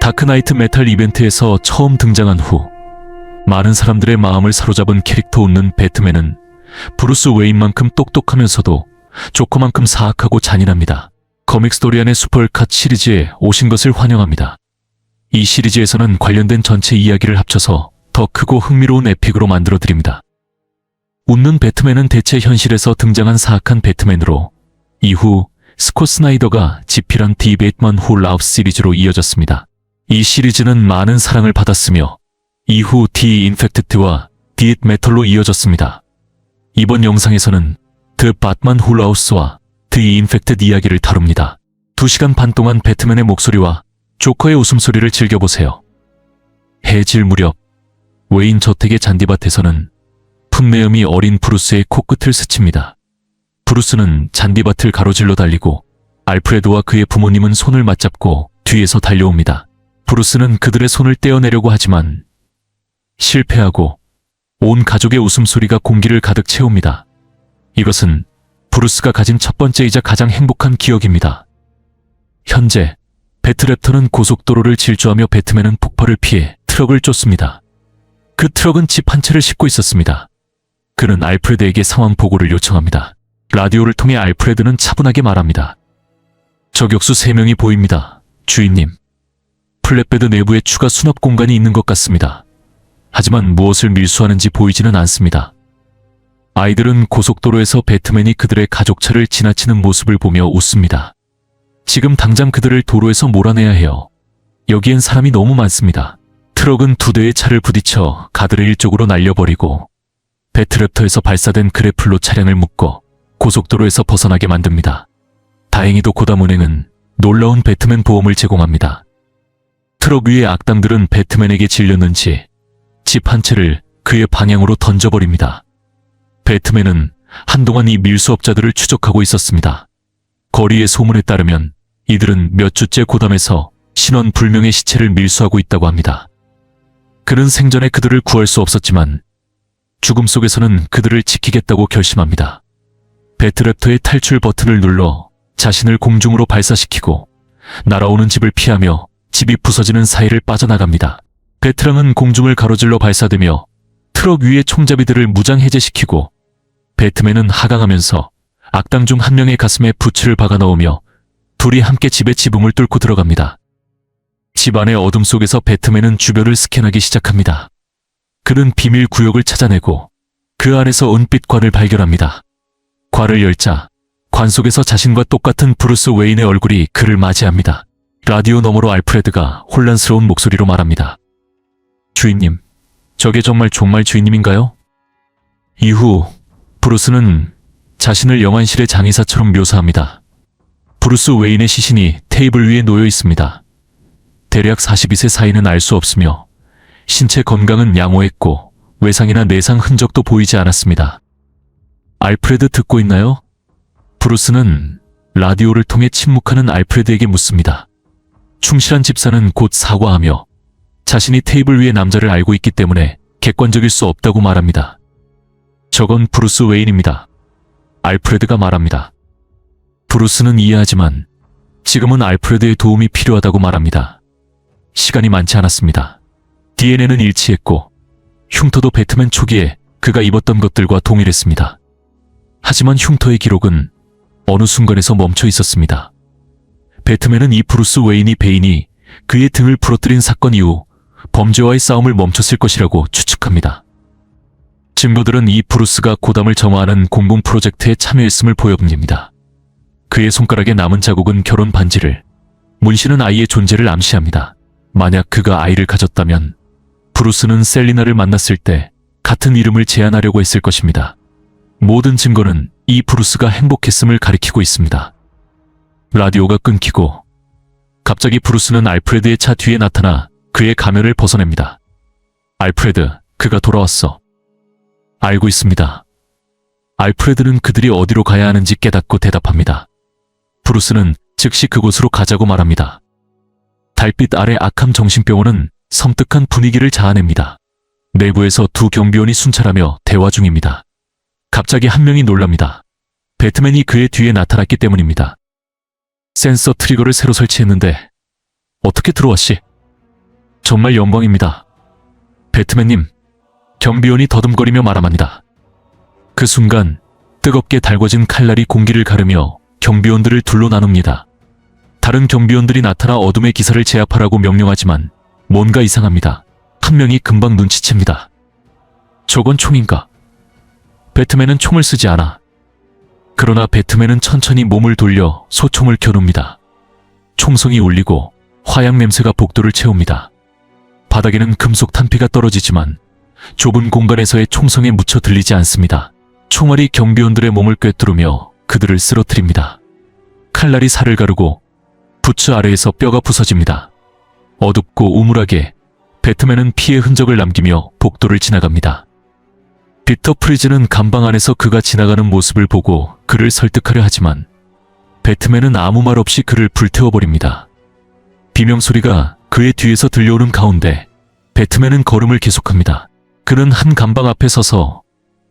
다크나이트 메탈 이벤트에서 처음 등장한 후 많은 사람들의 마음을 사로잡은 캐릭터 웃는 배트맨은 브루스 웨인만큼 똑똑하면서도 조커만큼 사악하고 잔인합니다. 커믹 스토리 안의 슈퍼컷 시리즈에 오신 것을 환영합니다. 이 시리즈에서는 관련된 전체 이야기를 합쳐서 더 크고 흥미로운 에픽으로 만들어드립니다. 웃는 배트맨은 대체 현실에서 등장한 사악한 배트맨으로 이후 스콧 스나이더가 집필한 디 배트맨 후 라우스 시리즈로 이어졌습니다. 이 시리즈는 많은 사랑을 받았으며 이후 디 인펙티드와 디 메털로 이어졌습니다. 이번 영상에서는 드 바트만 후 라우스와 디 인펙티드 이야기를 다룹니다. 2시간 반 동안 배트맨의 목소리와 조커의 웃음소리를 즐겨보세요. 해질 무렵 웨인 저택의 잔디밭에서는 풋내음이 어린 브루스의 코끝을 스칩니다. 브루스는 잔디밭을 가로질러 달리고 알프레드와 그의 부모님은 손을 맞잡고 뒤에서 달려옵니다. 브루스는 그들의 손을 떼어내려고 하지만 실패하고 온 가족의 웃음소리가 공기를 가득 채웁니다. 이것은 브루스가 가진 첫 번째이자 가장 행복한 기억입니다. 현재 배트랩터는 고속도로를 질주하며 배트맨은 폭발을 피해 트럭을 쫓습니다. 그 트럭은 집 한 채를 싣고 있었습니다. 그는 알프레드에게 상황 보고를 요청합니다. 라디오를 통해 알프레드는 차분하게 말합니다. 저격수 3명이 보입니다. 주인님. 플랫베드 내부에 추가 수납 공간이 있는 것 같습니다. 하지만 무엇을 밀수하는지 보이지는 않습니다. 아이들은 고속도로에서 배트맨이 그들의 가족차를 지나치는 모습을 보며 웃습니다. 지금 당장 그들을 도로에서 몰아내야 해요. 여기엔 사람이 너무 많습니다. 트럭은 2대의 차를 부딪혀 가드레일 쪽으로 날려버리고 배트랩터에서 발사된 그래플로 차량을 묶어 고속도로에서 벗어나게 만듭니다. 다행히도 고담 운행은 놀라운 배트맨 보험을 제공합니다. 트럭 위의 악당들은 배트맨에게 질렸는지 집 한 채를 그의 방향으로 던져버립니다. 배트맨은 한동안 이 밀수업자들을 추적하고 있었습니다. 거리의 소문에 따르면 이들은 몇 주째 고담에서 신원 불명의 시체를 밀수하고 있다고 합니다. 그는 생전에 그들을 구할 수 없었지만 죽음 속에서는 그들을 지키겠다고 결심합니다. 배트랩터의 탈출 버튼을 눌러 자신을 공중으로 발사시키고 날아오는 집을 피하며 집이 부서지는 사이를 빠져나갑니다. 배트랑은 공중을 가로질러 발사되며 트럭 위의 총잡이들을 무장 해제시키고 배트맨은 하강하면서 악당 중 한 명의 가슴에 부츠를 박아 넣으며 둘이 함께 집의 지붕을 뚫고 들어갑니다. 집 안의 어둠 속에서 배트맨은 주변을 스캔하기 시작합니다. 그는 비밀 구역을 찾아내고 그 안에서 은빛 관을 발견합니다. 관을 열자 관 속에서 자신과 똑같은 브루스 웨인의 얼굴이 그를 맞이합니다. 라디오 너머로 알프레드가 혼란스러운 목소리로 말합니다. 주인님, 저게 정말 주인님인가요? 이후 브루스는 자신을 영안실의 장의사처럼 묘사합니다. 브루스 웨인의 시신이 테이블 위에 놓여 있습니다. 대략 42세 사이는 알 수 없으며 신체 건강은 양호했고 외상이나 내상 흔적도 보이지 않았습니다. 알프레드 듣고 있나요? 브루스는 라디오를 통해 침묵하는 알프레드에게 묻습니다. 충실한 집사는 곧 사과하며 자신이 테이블 위의 남자를 알고 있기 때문에 객관적일 수 없다고 말합니다. 저건 브루스 웨인입니다. 알프레드가 말합니다. 브루스는 이해하지만 지금은 알프레드의 도움이 필요하다고 말합니다. 시간이 많지 않았습니다. DNA는 일치했고 흉터도 배트맨 초기에 그가 입었던 것들과 동일했습니다. 하지만 흉터의 기록은 어느 순간에서 멈춰 있었습니다. 배트맨은 이 브루스 웨인이 베인이 그의 등을 부러뜨린 사건 이후 범죄와의 싸움을 멈췄을 것이라고 추측합니다. 증거들은 이 브루스가 고담을 정화하는 공공 프로젝트에 참여했음을 보여봅니다. 그의 손가락에 남은 자국은 결혼 반지를, 문신은 아이의 존재를 암시합니다. 만약 그가 아이를 가졌다면 브루스는 셀리나를 만났을 때 같은 이름을 제안하려고 했을 것입니다. 모든 증거는 이 브루스가 행복했음을 가리키고 있습니다. 라디오가 끊기고 갑자기 브루스는 알프레드의 차 뒤에 나타나 그의 가면을 벗어냅니다. 알프레드, 그가 돌아왔어. 알고 있습니다. 알프레드는 그들이 어디로 가야 하는지 깨닫고 대답합니다. 브루스는 즉시 그곳으로 가자고 말합니다. 달빛 아래 아캄 정신병원은 섬뜩한 분위기를 자아냅니다. 내부에서 2 경비원이 순찰하며 대화 중입니다. 갑자기 한 명이 놀랍니다. 배트맨이 그의 뒤에 나타났기 때문입니다. 센서 트리거를 새로 설치했는데 어떻게 들어왔시? 정말 영광입니다. 배트맨님, 경비원이 더듬거리며 말합니다. 그 순간 뜨겁게 달궈진 칼날이 공기를 가르며 경비원들을 둘로 나눕니다. 다른 경비원들이 나타나 어둠의 기사를 제압하라고 명령하지만 뭔가 이상합니다. 한 명이 금방 눈치챕니다. 저건 총인가? 배트맨은 총을 쓰지 않아. 그러나 배트맨은 천천히 몸을 돌려 소총을 겨눕니다. 총성이 울리고 화약 냄새가 복도를 채웁니다. 바닥에는 금속 탄피가 떨어지지만 좁은 공간에서의 총성에 묻혀 들리지 않습니다. 총알이 경비원들의 몸을 꿰뚫으며 그들을 쓰러뜨립니다. 칼날이 살을 가르고 부츠 아래에서 뼈가 부서집니다. 어둡고 우물하게 배트맨은 피의 흔적을 남기며 복도를 지나갑니다. 빅터 프리즈는 감방 안에서 그가 지나가는 모습을 보고 그를 설득하려 하지만 배트맨은 아무 말 없이 그를 불태워버립니다. 비명소리가 그의 뒤에서 들려오는 가운데 배트맨은 걸음을 계속합니다. 그는 한 감방 앞에 서서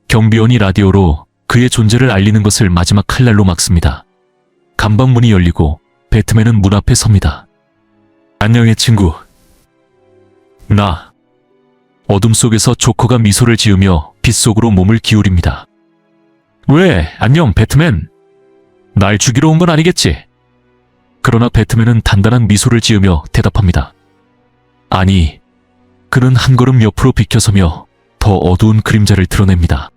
경비원이 라디오로 그의 존재를 알리는 것을 마지막 칼날로 막습니다. 감방 문이 열리고 배트맨은 문 앞에 섭니다. 안녕해 친구. 나. 어둠 속에서 조커가 미소를 지으며 빛 속으로 몸을 기울입니다. 왜? 안녕 배트맨. 날 죽이러 온 건 아니겠지? 그러나 배트맨은 단단한 미소를 지으며 대답합니다. 아니. 그는 한 걸음 옆으로 비켜서며 더 어두운 그림자를 드러냅니다.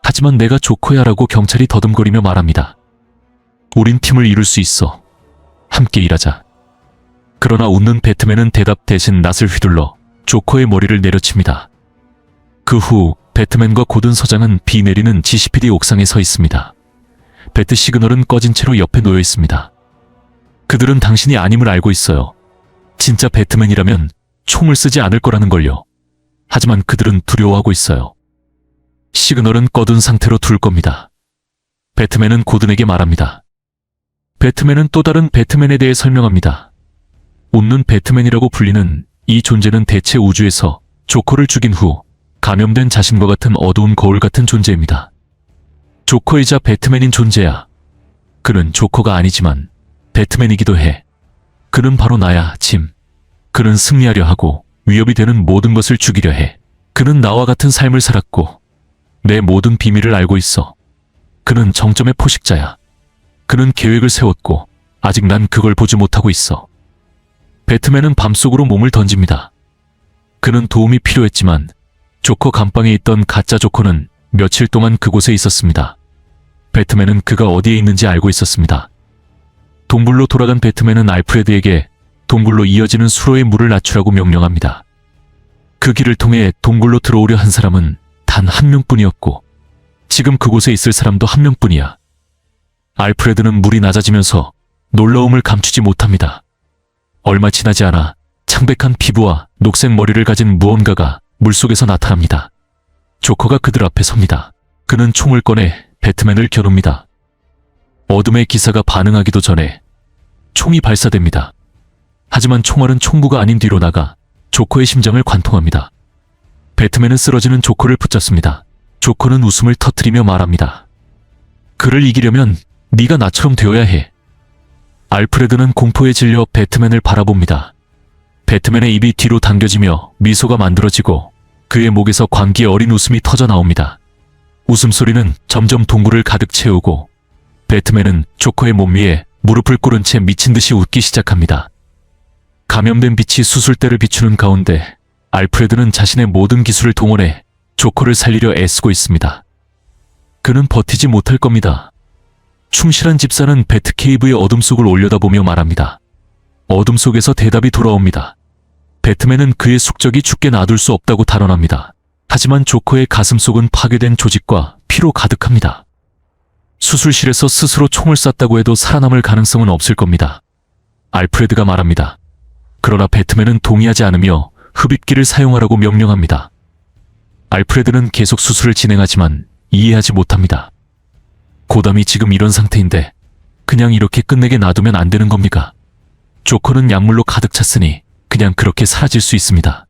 하지만 내가 조커야 라고 경찰이 더듬거리며 말합니다. 우린 팀을 이룰 수 있어. 함께 일하자. 그러나 웃는 배트맨은 대답 대신 낫을 휘둘러 조커의 머리를 내려칩니다. 그 후 배트맨과 고든 서장은 비 내리는 GCPD 옥상에 서 있습니다. 배트 시그널은 꺼진 채로 옆에 놓여 있습니다. 그들은 당신이 아님을 알고 있어요. 진짜 배트맨이라면 총을 쓰지 않을 거라는 걸요. 하지만 그들은 두려워하고 있어요. 시그널은 꺼둔 상태로 둘 겁니다. 배트맨은 고든에게 말합니다. 배트맨은 또 다른 배트맨에 대해 설명합니다. 웃는 배트맨이라고 불리는 이 존재는 대체 우주에서 조커를 죽인 후 감염된 자신과 같은 어두운 거울 같은 존재입니다. 조커이자 배트맨인 존재야. 그는 조커가 아니지만 배트맨이기도 해. 그는 바로 나야, 짐. 그는 승리하려 하고 위협이 되는 모든 것을 죽이려 해. 그는 나와 같은 삶을 살았고 내 모든 비밀을 알고 있어. 그는 정점의 포식자야. 그는 계획을 세웠고 아직 난 그걸 보지 못하고 있어. 배트맨은 밤속으로 몸을 던집니다. 그는 도움이 필요했지만 조커 감방에 있던 가짜 조커는 며칠 동안 그곳에 있었습니다. 배트맨은 그가 어디에 있는지 알고 있었습니다. 동굴로 돌아간 배트맨은 알프레드에게 동굴로 이어지는 수로의 물을 낮추라고 명령합니다. 그 길을 통해 동굴로 들어오려 한 사람은 단 한 명뿐이었고 지금 그곳에 있을 사람도 한 명뿐이야. 알프레드는 물이 낮아지면서 놀라움을 감추지 못합니다. 얼마 지나지 않아 창백한 피부와 녹색 머리를 가진 무언가가 물속에서 나타납니다. 조커가 그들 앞에 섭니다. 그는 총을 꺼내 배트맨을 겨눕니다. 어둠의 기사가 반응하기도 전에 총이 발사됩니다. 하지만 총알은 총구가 아닌 뒤로 나가 조커의 심장을 관통합니다. 배트맨은 쓰러지는 조커를 붙잡습니다. 조커는 웃음을 터뜨리며 말합니다. 그를 이기려면 네가 나처럼 되어야 해. 알프레드는 공포에 질려 배트맨을 바라봅니다. 배트맨의 입이 뒤로 당겨지며 미소가 만들어지고 그의 목에서 광기의 어린 웃음이 터져 나옵니다. 웃음소리는 점점 동굴을 가득 채우고 배트맨은 조커의 몸 위에 무릎을 꿇은 채 미친 듯이 웃기 시작합니다. 감염된 빛이 수술대를 비추는 가운데 알프레드는 자신의 모든 기술을 동원해 조커를 살리려 애쓰고 있습니다. 그는 버티지 못할 겁니다. 충실한 집사는 배트케이브의 어둠 속을 올려다보며 말합니다. 어둠 속에서 대답이 돌아옵니다. 배트맨은 그의 숙적이 죽게 놔둘 수 없다고 단언합니다. 하지만 조커의 가슴속은 파괴된 조직과 피로 가득합니다. 수술실에서 스스로 총을 쐈다고 해도 살아남을 가능성은 없을 겁니다. 알프레드가 말합니다. 그러나 배트맨은 동의하지 않으며 흡입기를 사용하라고 명령합니다. 알프레드는 계속 수술을 진행하지만 이해하지 못합니다. 고담이 지금 이런 상태인데 그냥 이렇게 끝내게 놔두면 안 되는 겁니까? 조커는 약물로 가득 찼으니 그냥 그렇게 사라질 수 있습니다.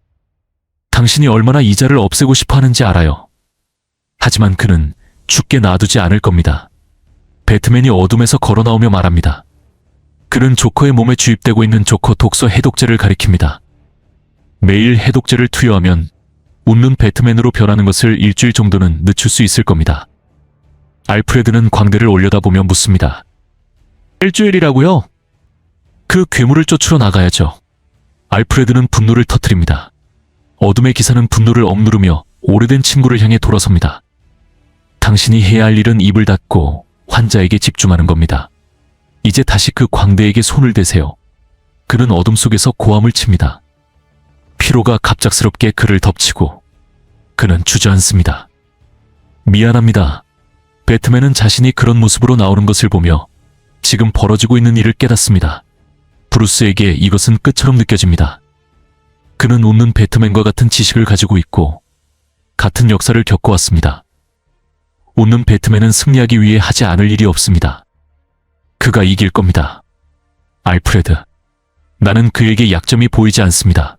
당신이 얼마나 이자를 없애고 싶어 하는지 알아요. 하지만 그는 죽게 놔두지 않을 겁니다. 배트맨이 어둠에서 걸어 나오며 말합니다. 그는 조커의 몸에 주입되고 있는 조커 독소 해독제를 가리킵니다. 매일 해독제를 투여하면 웃는 배트맨으로 변하는 것을 일주일 정도는 늦출 수 있을 겁니다. 알프레드는 광대를 올려다보며 묻습니다. 일주일이라고요? 그 괴물을 쫓으러 나가야죠. 알프레드는 분노를 터뜨립니다. 어둠의 기사는 분노를 억누르며 오래된 친구를 향해 돌아섭니다. 당신이 해야 할 일은 입을 닫고 환자에게 집중하는 겁니다. 이제 다시 그 광대에게 손을 대세요. 그는 어둠 속에서 고함을 칩니다. 피로가 갑작스럽게 그를 덮치고 그는 주저앉습니다. 미안합니다. 배트맨은 자신이 그런 모습으로 나오는 것을 보며 지금 벌어지고 있는 일을 깨닫습니다. 브루스에게 이것은 끝처럼 느껴집니다. 그는 웃는 배트맨과 같은 지식을 가지고 있고 같은 역사를 겪어왔습니다. 웃는 배트맨은 승리하기 위해 하지 않을 일이 없습니다. 그가 이길 겁니다. 알프레드, 나는 그에게 약점이 보이지 않습니다.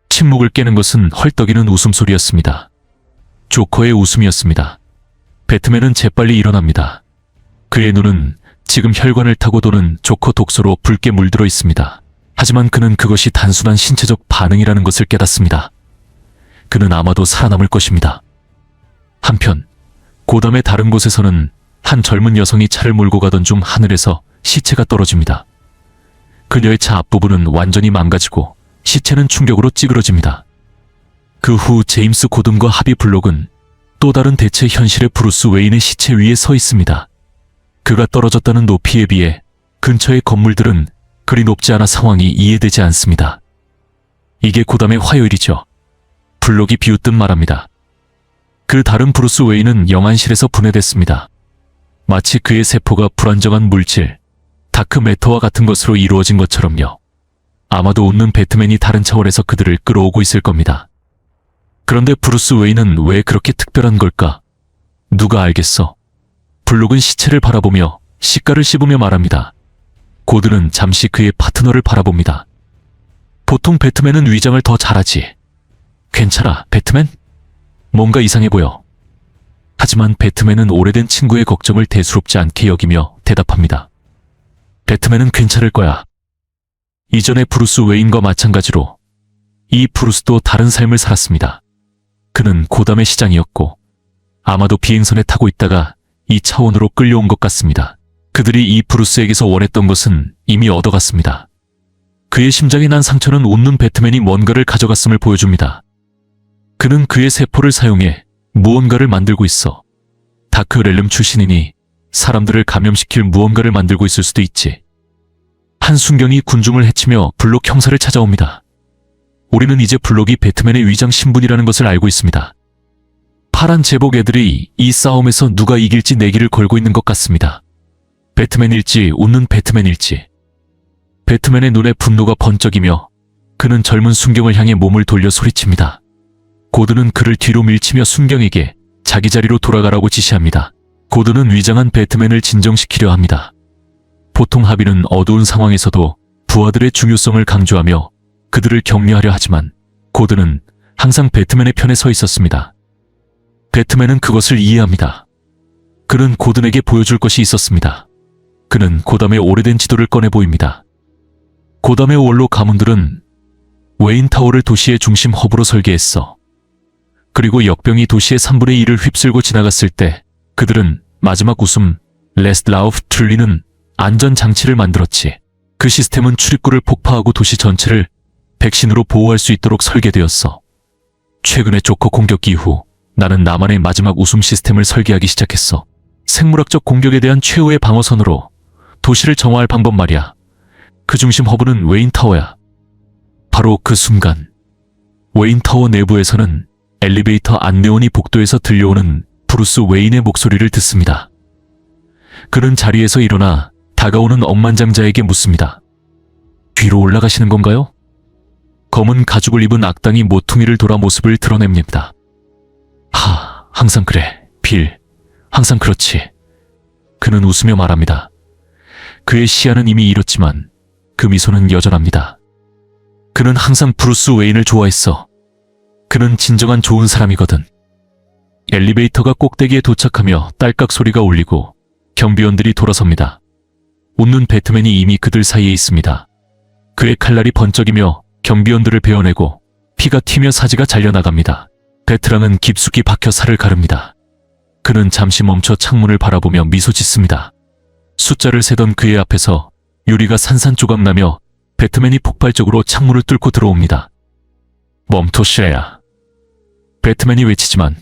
침묵을 깨는 것은 헐떡이는 웃음소리였습니다. 조커의 웃음이었습니다. 배트맨은 재빨리 일어납니다. 그의 눈은 지금 혈관을 타고 도는 조커 독소로 붉게 물들어 있습니다. 하지만 그는 그것이 단순한 신체적 반응이라는 것을 깨닫습니다. 그는 아마도 살아남을 것입니다. 한편 고담의 다른 곳에서는 한 젊은 여성이 차를 몰고 가던 중 하늘에서 시체가 떨어집니다. 그녀의 차 앞부분은 완전히 망가지고 시체는 충격으로 찌그러집니다. 그 후 제임스 고든과 하비 블록은 또 다른 대체 현실의 브루스 웨인의 시체 위에 서 있습니다. 그가 떨어졌다는 높이에 비해 근처의 건물들은 그리 높지 않아 상황이 이해되지 않습니다. 이게 고담의 화요일이죠. 블록이 비웃듯 말합니다. 그 다른 브루스 웨인은 영안실에서 분해됐습니다. 마치 그의 세포가 불안정한 물질, 다크매터와 같은 것으로 이루어진 것처럼요. 아마도 웃는 배트맨이 다른 차원에서 그들을 끌어오고 있을 겁니다. 그런데 브루스 웨인은 왜 그렇게 특별한 걸까? 누가 알겠어? 블록은 시체를 바라보며 시가를 씹으며 말합니다. 고든은 잠시 그의 파트너를 바라봅니다. 보통 배트맨은 위장을 더 잘하지. 괜찮아, 배트맨? 뭔가 이상해 보여. 하지만 배트맨은 오래된 친구의 걱정을 대수롭지 않게 여기며 대답합니다. 배트맨은 괜찮을 거야. 이전의 브루스 웨인과 마찬가지로 이 브루스도 다른 삶을 살았습니다. 그는 고담의 시장이었고 아마도 비행선에 타고 있다가 이 차원으로 끌려온 것 같습니다. 그들이 이 브루스에게서 원했던 것은 이미 얻어갔습니다. 그의 심장에 난 상처는 웃는 배트맨이 뭔가를 가져갔음을 보여줍니다. 그는 그의 세포를 사용해 무언가를 만들고 있어. 다크렐름 출신이니 사람들을 감염시킬 무언가를 만들고 있을 수도 있지. 한 순경이 군중을 해치며 블록 형사를 찾아옵니다. 우리는 이제 블록이 배트맨의 위장 신분이라는 것을 알고 있습니다. 파란 제복 애들이 이 싸움에서 누가 이길지 내기를 걸고 있는 것 같습니다. 배트맨일지 웃는 배트맨일지. 배트맨의 눈에 분노가 번쩍이며 그는 젊은 순경을 향해 몸을 돌려 소리칩니다. 고든은 그를 뒤로 밀치며 순경에게 자기 자리로 돌아가라고 지시합니다. 고든은 위장한 배트맨을 진정시키려 합니다. 보통 하비는 어두운 상황에서도 부하들의 중요성을 강조하며 그들을 격려하려 하지만 고든은 항상 배트맨의 편에 서 있었습니다. 배트맨은 그것을 이해합니다. 그는 고든에게 보여줄 것이 있었습니다. 그는 고담의 오래된 지도를 꺼내 보입니다. 고담의 원로 가문들은 웨인타워를 도시의 중심 허브로 설계했어. 그리고 역병이 도시의 3분의 1을 휩쓸고 지나갔을 때 그들은 마지막 웃음, 레스트 라우프 트리는 안전장치를 만들었지. 그 시스템은 출입구를 폭파하고 도시 전체를 백신으로 보호할 수 있도록 설계되었어. 최근의 조커 공격 이후 나는 나만의 마지막 웃음 시스템을 설계하기 시작했어. 생물학적 공격에 대한 최후의 방어선으로 도시를 정화할 방법 말이야. 그 중심 허브는 웨인타워야. 바로 그 순간 웨인타워 내부에서는 엘리베이터 안내원이 복도에서 들려오는 브루스 웨인의 목소리를 듣습니다. 그는 자리에서 일어나 다가오는 억만장자에게 묻습니다. 뒤로 올라가시는 건가요? 검은 가죽을 입은 악당이 모퉁이를 돌아 모습을 드러냅니다. 항상 그래, 빌. 항상 그렇지. 그는 웃으며 말합니다. 그의 시야는 이미 잃었지만 그 미소는 여전합니다. 그는 항상 브루스 웨인을 좋아했어. 그는 진정한 좋은 사람이거든. 엘리베이터가 꼭대기에 도착하며 딸깍 소리가 울리고 경비원들이 돌아섭니다. 웃는 배트맨이 이미 그들 사이에 있습니다. 그의 칼날이 번쩍이며 경비원들을 베어내고 피가 튀며 사지가 잘려나갑니다. 베트랑은 깊숙이 박혀 살을 가릅니다. 그는 잠시 멈춰 창문을 바라보며 미소 짓습니다. 숫자를 세던 그의 앞에서 유리가 산산조각 나며 배트맨이 폭발적으로 창문을 뚫고 들어옵니다. 멈춰 쉐야. 배트맨이 외치지만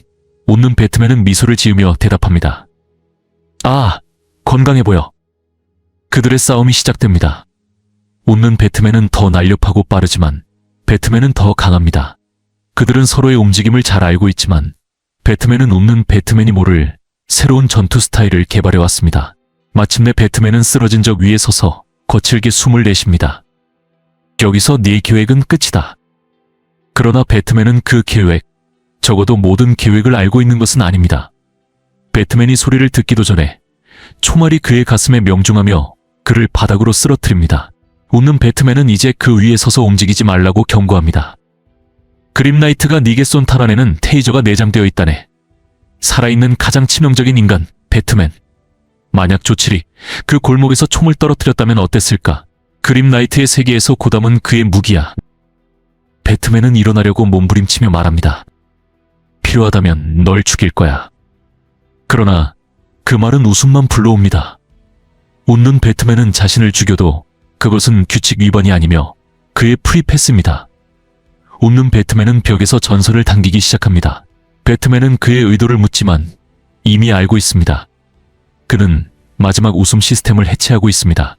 웃는 배트맨은 미소를 지으며 대답합니다. 아, 건강해 보여. 그들의 싸움이 시작됩니다. 웃는 배트맨은 더 날렵하고 빠르지만 배트맨은 더 강합니다. 그들은 서로의 움직임을 잘 알고 있지만 배트맨은 웃는 배트맨이 모를 새로운 전투 스타일을 개발해왔습니다. 마침내 배트맨은 쓰러진 적 위에 서서 거칠게 숨을 내쉽니다. 여기서 네 계획은 끝이다. 그러나 배트맨은 그 계획, 적어도 모든 계획을 알고 있는 것은 아닙니다. 배트맨이 소리를 듣기도 전에 총알이 그의 가슴에 명중하며 그를 바닥으로 쓰러뜨립니다. 웃는 배트맨은 이제 그 위에 서서 움직이지 말라고 경고합니다. 그림나이트가 네게 쏜 탈환에는 테이저가 내장되어 있다네. 살아있는 가장 치명적인 인간, 배트맨. 만약 조칠이 그 골목에서 총을 떨어뜨렸다면 어땠을까? 그림나이트의 세계에서 고담은 그의 무기야. 배트맨은 일어나려고 몸부림치며 말합니다. 필요하다면 널 죽일 거야. 그러나 그 말은 웃음만 불러옵니다. 웃는 배트맨은 자신을 죽여도 그것은 규칙 위반이 아니며 그의 프리패스입니다. 웃는 배트맨은 벽에서 전선을 당기기 시작합니다. 배트맨은 그의 의도를 묻지만 이미 알고 있습니다. 그는 마지막 웃음 시스템을 해체하고 있습니다.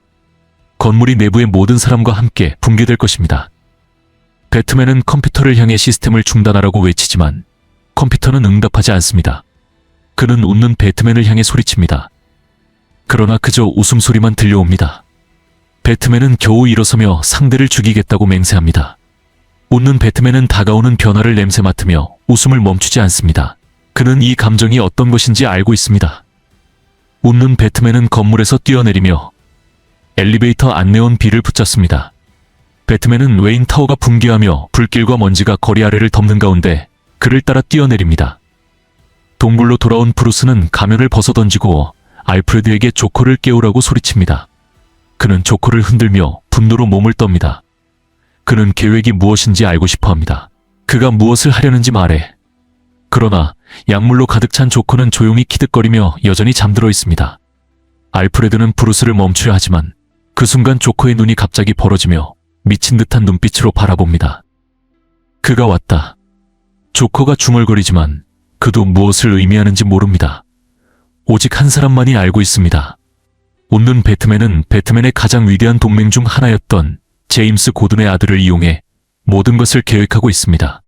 건물이 내부의 모든 사람과 함께 붕괴될 것입니다. 배트맨은 컴퓨터를 향해 시스템을 중단하라고 외치지만 컴퓨터는 응답하지 않습니다. 그는 웃는 배트맨을 향해 소리칩니다. 그러나 그저 웃음소리만 들려옵니다. 배트맨은 겨우 일어서며 상대를 죽이겠다고 맹세합니다. 웃는 배트맨은 다가오는 변화를 냄새 맡으며 웃음을 멈추지 않습니다. 그는 이 감정이 어떤 것인지 알고 있습니다. 웃는 배트맨은 건물에서 뛰어내리며 엘리베이터 안내원 B를 붙잡습니다. 배트맨은 웨인 타워가 붕괴하며 불길과 먼지가 거리 아래를 덮는 가운데 그를 따라 뛰어내립니다. 동굴로 돌아온 브루스는 가면을 벗어던지고 알프레드에게 조커를 깨우라고 소리칩니다. 그는 조커를 흔들며 분노로 몸을 떱니다. 그는 계획이 무엇인지 알고 싶어합니다. 그가 무엇을 하려는지 말해. 그러나 약물로 가득 찬 조커는 조용히 키득거리며 여전히 잠들어 있습니다. 알프레드는 브루스를 멈추려 하지만 그 순간 조커의 눈이 갑자기 벌어지며 미친 듯한 눈빛으로 바라봅니다. 그가 왔다. 조커가 중얼거리지만 그도 무엇을 의미하는지 모릅니다. 오직 한 사람만이 알고 있습니다. 웃는 배트맨은 배트맨의 가장 위대한 동맹 중 하나였던 제임스 고든의 아들을 이용해 모든 것을 계획하고 있습니다.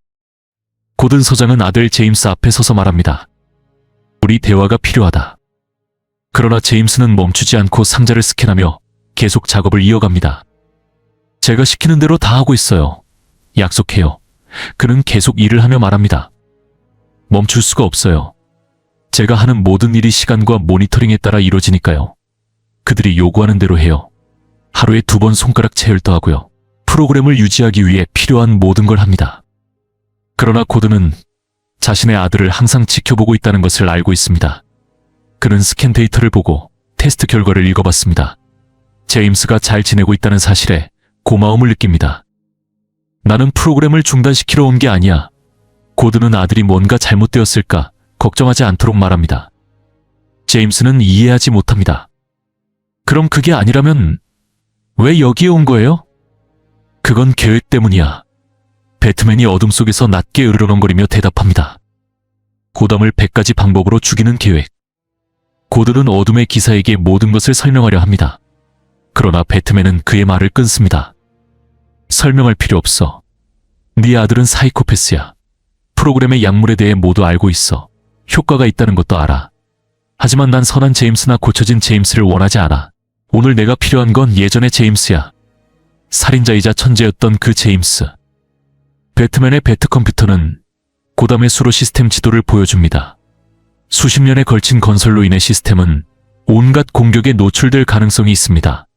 고든 서장은 아들 제임스 앞에 서서 말합니다. 우리 대화가 필요하다. 그러나 제임스는 멈추지 않고 상자를 스캔하며 계속 작업을 이어갑니다. 제가 시키는 대로 다 하고 있어요. 약속해요. 그는 계속 일을 하며 말합니다. 멈출 수가 없어요. 제가 하는 모든 일이 시간과 모니터링에 따라 이루어지니까요. 그들이 요구하는 대로 해요. 하루에 2번 손가락 체열도 하고요. 프로그램을 유지하기 위해 필요한 모든 걸 합니다. 그러나 고든은 자신의 아들을 항상 지켜보고 있다는 것을 알고 있습니다. 그는 스캔 데이터를 보고 테스트 결과를 읽어봤습니다. 제임스가 잘 지내고 있다는 사실에 고마움을 느낍니다. 나는 프로그램을 중단시키러 온 게 아니야. 고든은 아들이 뭔가 잘못되었을까 걱정하지 않도록 말합니다. 제임스는 이해하지 못합니다. 그럼 그게 아니라면 왜 여기에 온 거예요? 그건 계획 때문이야. 배트맨이 어둠 속에서 낮게 으르렁거리며 대답합니다. 고담을 100가지 방법으로 죽이는 계획. 고든은 어둠의 기사에게 모든 것을 설명하려 합니다. 그러나 배트맨은 그의 말을 끊습니다. 설명할 필요 없어. 네 아들은 사이코패스야. 프로그램의 약물에 대해 모두 알고 있어. 효과가 있다는 것도 알아. 하지만 난 선한 제임스나 고쳐진 제임스를 원하지 않아. 오늘 내가 필요한 건 예전의 제임스야. 살인자이자 천재였던 그 제임스. 배트맨의 배트컴퓨터는 고담의 수로 시스템 지도를 보여줍니다. 수십 년에 걸친 건설로 인해 시스템은 온갖 공격에 노출될 가능성이 있습니다.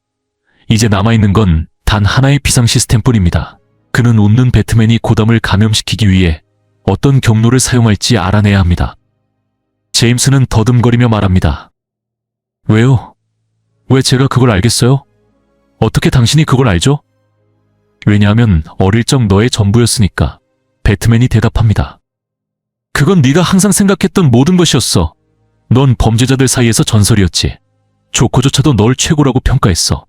이제 남아있는 건 단 하나의 비상 시스템뿐입니다. 그는 웃는 배트맨이 고담을 감염시키기 위해 어떤 경로를 사용할지 알아내야 합니다. 제임스는 더듬거리며 말합니다. 왜요? 왜 제가 그걸 알겠어요? 어떻게 당신이 그걸 알죠? 왜냐하면 어릴 적 너의 전부였으니까. 배트맨이 대답합니다. 그건 네가 항상 생각했던 모든 것이었어. 넌 범죄자들 사이에서 전설이었지. 조커조차도 널 최고라고 평가했어.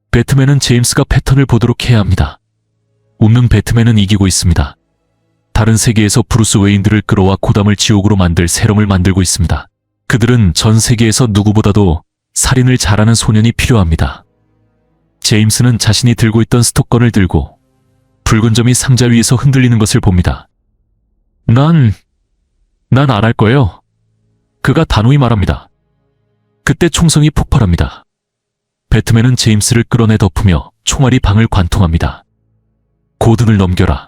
배트맨은 제임스가 패턴을 보도록 해야 합니다. 웃는 배트맨은 이기고 있습니다. 다른 세계에서 브루스 웨인들을 끌어와 고담을 지옥으로 만들 세럼을 만들고 있습니다. 그들은 전 세계에서 누구보다도 살인을 잘하는 소년이 필요합니다. 제임스는 자신이 들고 있던 스톡건을 들고 붉은 점이 상자 위에서 흔들리는 것을 봅니다. 난 안 할 거예요. 그가 단호히 말합니다. 그때 총성이 폭발합니다. 배트맨은 제임스를 끌어내 덮으며 총알이 방을 관통합니다. 고든을 넘겨라.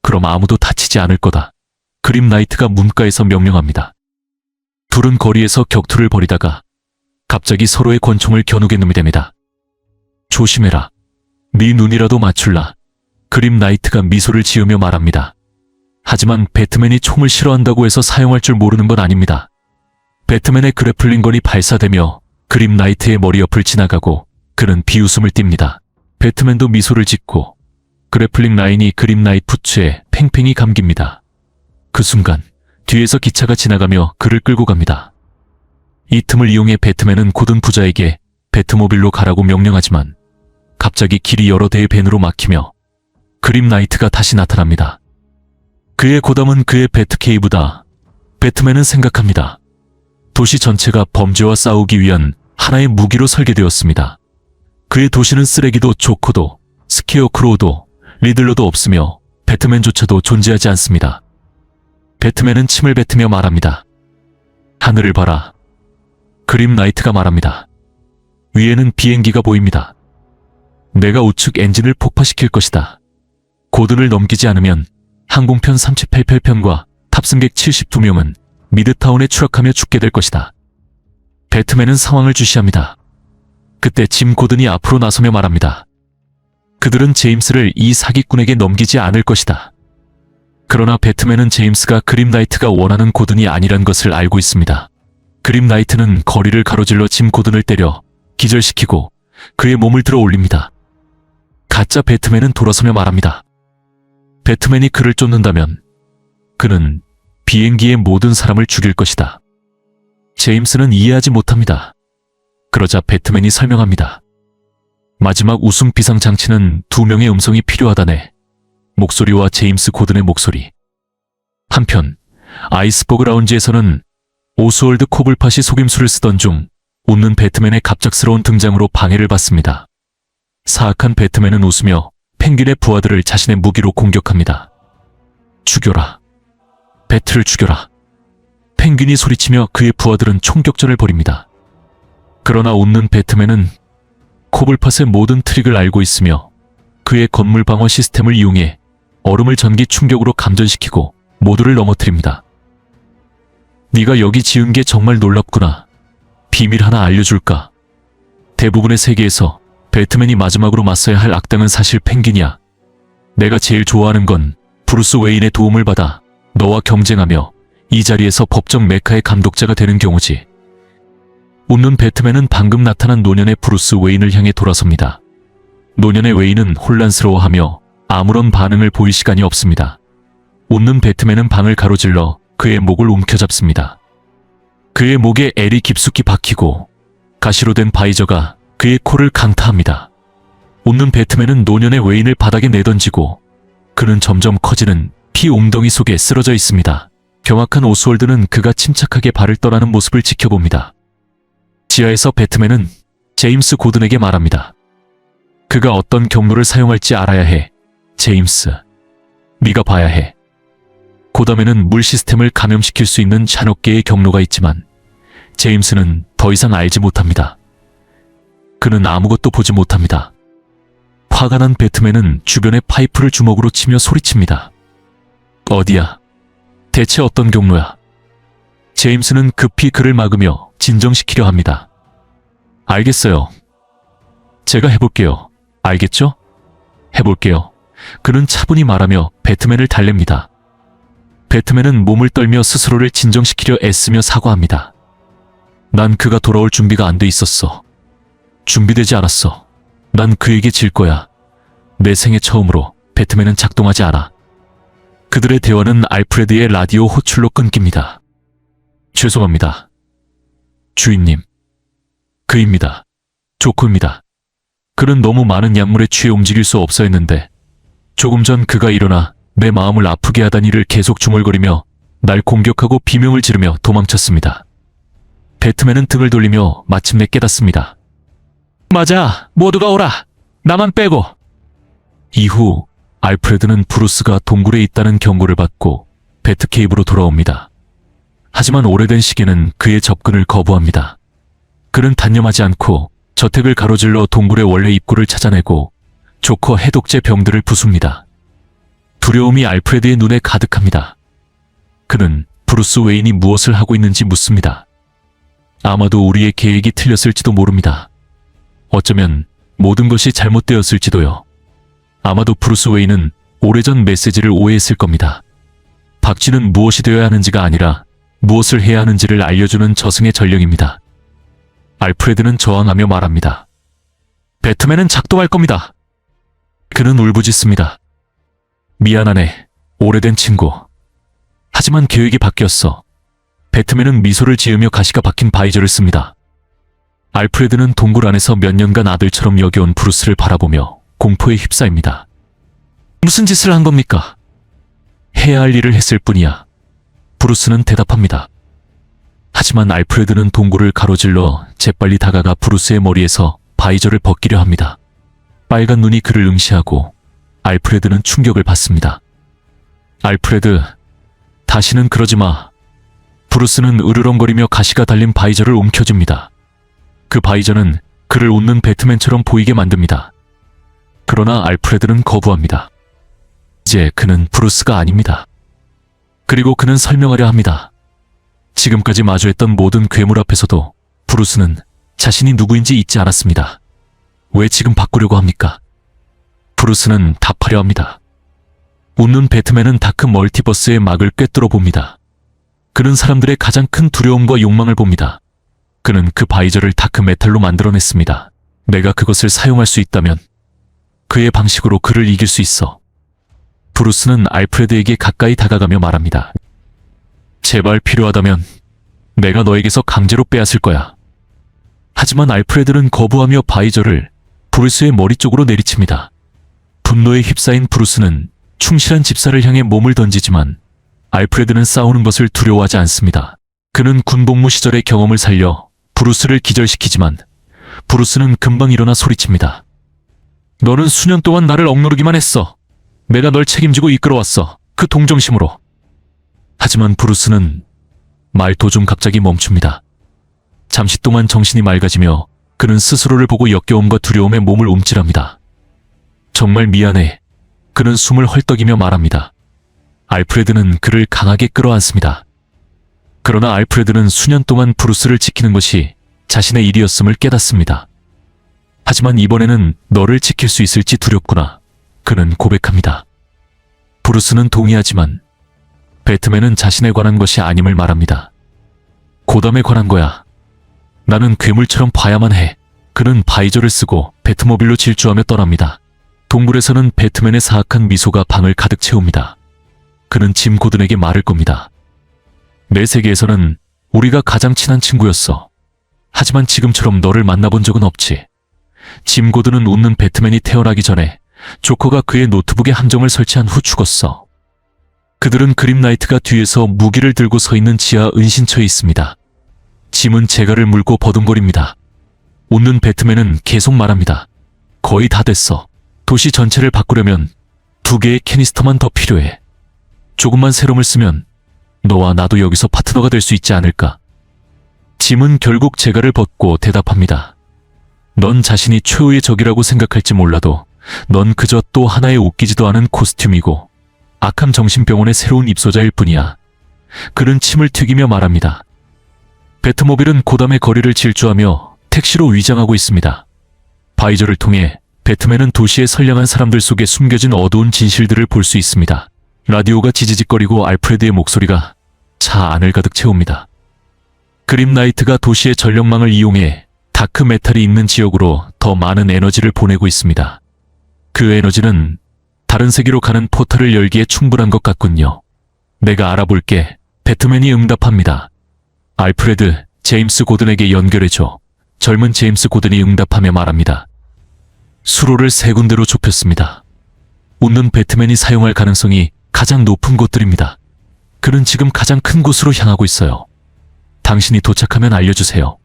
그럼 아무도 다치지 않을 거다. 그림 나이트가 문가에서 명령합니다. 둘은 거리에서 격투를 벌이다가 갑자기 서로의 권총을 겨누게 놈이 됩니다. 조심해라. 네 눈이라도 맞출라. 그림 나이트가 미소를 지으며 말합니다. 하지만 배트맨이 총을 싫어한다고 해서 사용할 줄 모르는 건 아닙니다. 배트맨의 그래플링건이 발사되며 그림 나이트의 머리 옆을 지나가고 그는 비웃음을 띱니다. 배트맨도 미소를 짓고 그래플링 라인이 그림 나이트 부츠에 팽팽히 감깁니다. 그 순간 뒤에서 기차가 지나가며 그를 끌고 갑니다. 이 틈을 이용해 배트맨은 고든 부자에게 배트모빌로 가라고 명령하지만 갑자기 길이 여러 대의 밴으로 막히며 그림 나이트가 다시 나타납니다. 그의 고담은 그의 배트케이브다. 배트맨은 생각합니다. 도시 전체가 범죄와 싸우기 위한 하나의 무기로 설계되었습니다. 그의 도시는 쓰레기도 조커도 스퀘어크로우도 리들러도 없으며 배트맨조차도 존재하지 않습니다. 배트맨은 침을 뱉으며 말합니다. 하늘을 봐라. 그림 나이트가 말합니다. 위에는 비행기가 보입니다. 내가 우측 엔진을 폭파시킬 것이다. 고든을 넘기지 않으면 항공편 38편과 탑승객 72명은 미드타운에 추락하며 죽게 될 것이다. 배트맨은 상황을 주시합니다. 그때 짐 고든이 앞으로 나서며 말합니다. 그들은 제임스를 이 사기꾼에게 넘기지 않을 것이다. 그러나 배트맨은 제임스가 그림 나이트가 원하는 고든이 아니란 것을 알고 있습니다. 그림 나이트는 거리를 가로질러 짐 고든을 때려 기절시키고 그의 몸을 들어 올립니다. 가짜 배트맨은 돌아서며 말합니다. 배트맨이 그를 쫓는다면 그는 비행기의 모든 사람을 죽일 것이다. 제임스는 이해하지 못합니다. 그러자 배트맨이 설명합니다. 마지막 우승 비상장치는 2명의 음성이 필요하다네. 목소리와 제임스 고든의 목소리. 한편 아이스버그 라운지에서는 오스월드 코블팟이 속임수를 쓰던 중 웃는 배트맨의 갑작스러운 등장으로 방해를 받습니다. 사악한 배트맨은 웃으며 펭귄의 부하들을 자신의 무기로 공격합니다. 죽여라. 배트를 죽여라. 펭귄이 소리치며 그의 부하들은 총격전을 벌입니다. 그러나 웃는 배트맨은 코블팟의 모든 트릭을 알고 있으며 그의 건물 방어 시스템을 이용해 얼음을 전기 충격으로 감전시키고 모두를 넘어뜨립니다. 네가 여기 지은 게 정말 놀랍구나. 비밀 하나 알려줄까? 대부분의 세계에서 배트맨이 마지막으로 맞서야 할 악당은 사실 펭귄이야. 내가 제일 좋아하는 건 브루스 웨인의 도움을 받아 너와 경쟁하며 이 자리에서 법정 메카의 감독자가 되는 경우지. 웃는 배트맨은 방금 나타난 노년의 브루스 웨인을 향해 돌아섭니다. 노년의 웨인은 혼란스러워하며 아무런 반응을 보일 시간이 없습니다. 웃는 배트맨은 방을 가로질러 그의 목을 움켜잡습니다. 그의 목에 엘이 깊숙이 박히고 가시로 된 바이저가 그의 코를 강타합니다. 웃는 배트맨은 노년의 웨인을 바닥에 내던지고 그는 점점 커지는 피 웅덩이 속에 쓰러져 있습니다. 경악한 오스월드는 그가 침착하게 발을 떠나는 모습을 지켜봅니다. 지하에서 배트맨은 제임스 고든에게 말합니다. 그가 어떤 경로를 사용할지 알아야 해. 제임스, 네가 봐야 해. 고담에는 물 시스템을 감염시킬 수 있는 잔혹계의 경로가 있지만 제임스는 더 이상 알지 못합니다. 그는 아무것도 보지 못합니다. 화가 난 배트맨은 주변의 파이프를 주먹으로 치며 소리칩니다. 어디야? 대체 어떤 경로야? 제임스는 급히 그를 막으며 진정시키려 합니다. 알겠어요. 제가 해볼게요. 알겠죠? 해볼게요. 그는 차분히 말하며 배트맨을 달랩니다. 배트맨은 몸을 떨며 스스로를 진정시키려 애쓰며 사과합니다. 난 그가 돌아올 준비가 안 돼 있었어. 준비되지 않았어. 난 그에게 질 거야. 내 생애 처음으로 배트맨은 작동하지 않아. 그들의 대화는 알프레드의 라디오 호출로 끊깁니다. 죄송합니다. 주인님. 그입니다. 조코입니다. 그는 너무 많은 약물에 취해 움직일 수 없어 했는데 조금 전 그가 일어나 내 마음을 아프게 하다니를 계속 중얼거리며 날 공격하고 비명을 지르며 도망쳤습니다. 배트맨은 등을 돌리며 마침내 깨닫습니다. 맞아, 모두가 오라. 나만 빼고. 이후 알프레드는 브루스가 동굴에 있다는 경고를 받고 배트케이브로 돌아옵니다. 하지만 오래된 시계는 그의 접근을 거부합니다. 그는 단념하지 않고 저택을 가로질러 동굴의 원래 입구를 찾아내고 조커 해독제 병들을 부숩니다. 두려움이 알프레드의 눈에 가득합니다. 그는 브루스 웨인이 무엇을 하고 있는지 묻습니다. 아마도 우리의 계획이 틀렸을지도 모릅니다. 어쩌면 모든 것이 잘못되었을지도요. 아마도 브루스 웨인은 오래전 메시지를 오해했을 겁니다. 박쥐는 무엇이 되어야 하는지가 아니라 무엇을 해야 하는지를 알려주는 저승의 전령입니다. 알프레드는 저항하며 말합니다. 배트맨은 작동할 겁니다. 그는 울부짖습니다. 미안하네, 오래된 친구. 하지만 계획이 바뀌었어. 배트맨은 미소를 지으며 가시가 박힌 바이저를 씁니다. 알프레드는 동굴 안에서 몇 년간 아들처럼 여겨온 브루스를 바라보며 공포에 휩싸입니다. 무슨 짓을 한 겁니까? 해야 할 일을 했을 뿐이야. 브루스는 대답합니다. 하지만 알프레드는 동굴을 가로질러 재빨리 다가가 브루스의 머리에서 바이저를 벗기려 합니다. 빨간 눈이 그를 응시하고 알프레드는 충격을 받습니다. 알프레드, 다시는 그러지 마. 브루스는 으르렁거리며 가시가 달린 바이저를 움켜쥡니다. 그 바이저는 그를 웃는 배트맨처럼 보이게 만듭니다. 그러나 알프레드는 거부합니다. 이제 그는 브루스가 아닙니다. 그리고 그는 설명하려 합니다. 지금까지 마주했던 모든 괴물 앞에서도 브루스는 자신이 누구인지 잊지 않았습니다. 왜 지금 바꾸려고 합니까? 브루스는 답하려 합니다. 웃는 배트맨은 다크 멀티버스의 막을 꿰뚫어 봅니다. 그는 사람들의 가장 큰 두려움과 욕망을 봅니다. 그는 그 바이저를 다크 메탈로 만들어냈습니다. 내가 그것을 사용할 수 있다면 그의 방식으로 그를 이길 수 있어. 브루스는 알프레드에게 가까이 다가가며 말합니다. 제발 필요하다면 내가 너에게서 강제로 빼앗을 거야. 하지만 알프레드는 거부하며 바이저를 브루스의 머리 쪽으로 내리칩니다. 분노에 휩싸인 브루스는 충실한 집사를 향해 몸을 던지지만 알프레드는 싸우는 것을 두려워하지 않습니다. 그는 군복무 시절의 경험을 살려 브루스를 기절시키지만 브루스는 금방 일어나 소리칩니다. 너는 수년 동안 나를 억누르기만 했어. 내가 널 책임지고 이끌어왔어. 그 동정심으로. 하지만 브루스는 말 도중 갑자기 멈춥니다. 잠시 동안 정신이 맑아지며 그는 스스로를 보고 역겨움과 두려움에 몸을 움찔합니다. 정말 미안해. 그는 숨을 헐떡이며 말합니다. 알프레드는 그를 강하게 끌어안습니다. 그러나 알프레드는 수년 동안 브루스를 지키는 것이 자신의 일이었음을 깨닫습니다. 하지만 이번에는 너를 지킬 수 있을지 두렵구나. 그는 고백합니다. 브루스는 동의하지만 배트맨은 자신에 관한 것이 아님을 말합니다. 고담에 관한 거야. 나는 괴물처럼 봐야만 해. 그는 바이저를 쓰고 배트모빌로 질주하며 떠납니다. 동굴에서는 배트맨의 사악한 미소가 방을 가득 채웁니다. 그는 짐 고든에게 말을 겁니다. 내 세계에서는 우리가 가장 친한 친구였어. 하지만 지금처럼 너를 만나본 적은 없지. 짐 고든은 웃는 배트맨이 태어나기 전에 조커가 그의 노트북에 함정을 설치한 후 죽었어. 그들은 그린나이트가 뒤에서 무기를 들고 서 있는 지하 은신처에 있습니다. 짐은 재갈을 물고 버둥거립니다. 웃는 배트맨은 계속 말합니다. 거의 다 됐어. 도시 전체를 바꾸려면 2개의 캐니스터만 더 필요해. 조금만 세럼을 쓰면 너와 나도 여기서 파트너가 될 수 있지 않을까? 짐은 결국 재갈을 벗고 대답합니다. 넌 자신이 최후의 적이라고 생각할지 몰라도 넌 그저 또 하나의 웃기지도 않은 코스튬이고 아캄 정신병원의 새로운 입소자일 뿐이야. 그는 침을 튀기며 말합니다. 배트모빌은 고담의 거리를 질주하며 택시로 위장하고 있습니다. 바이저를 통해 배트맨은 도시의 선량한 사람들 속에 숨겨진 어두운 진실들을 볼 수 있습니다. 라디오가 지지직거리고 알프레드의 목소리가 차 안을 가득 채웁니다. 그린나이트가 도시의 전력망을 이용해 다크 메탈이 있는 지역으로 더 많은 에너지를 보내고 있습니다. 그 에너지는 다른 세계로 가는 포털을 열기에 충분한 것 같군요. 내가 알아볼게. 배트맨이 응답합니다. 알프레드, 제임스 고든에게 연결해줘. 젊은 제임스 고든이 응답하며 말합니다. 수로를 세 군데로 좁혔습니다. 웃는 배트맨이 사용할 가능성이 가장 높은 곳들입니다. 그는 지금 가장 큰 곳으로 향하고 있어요. 당신이 도착하면 알려주세요.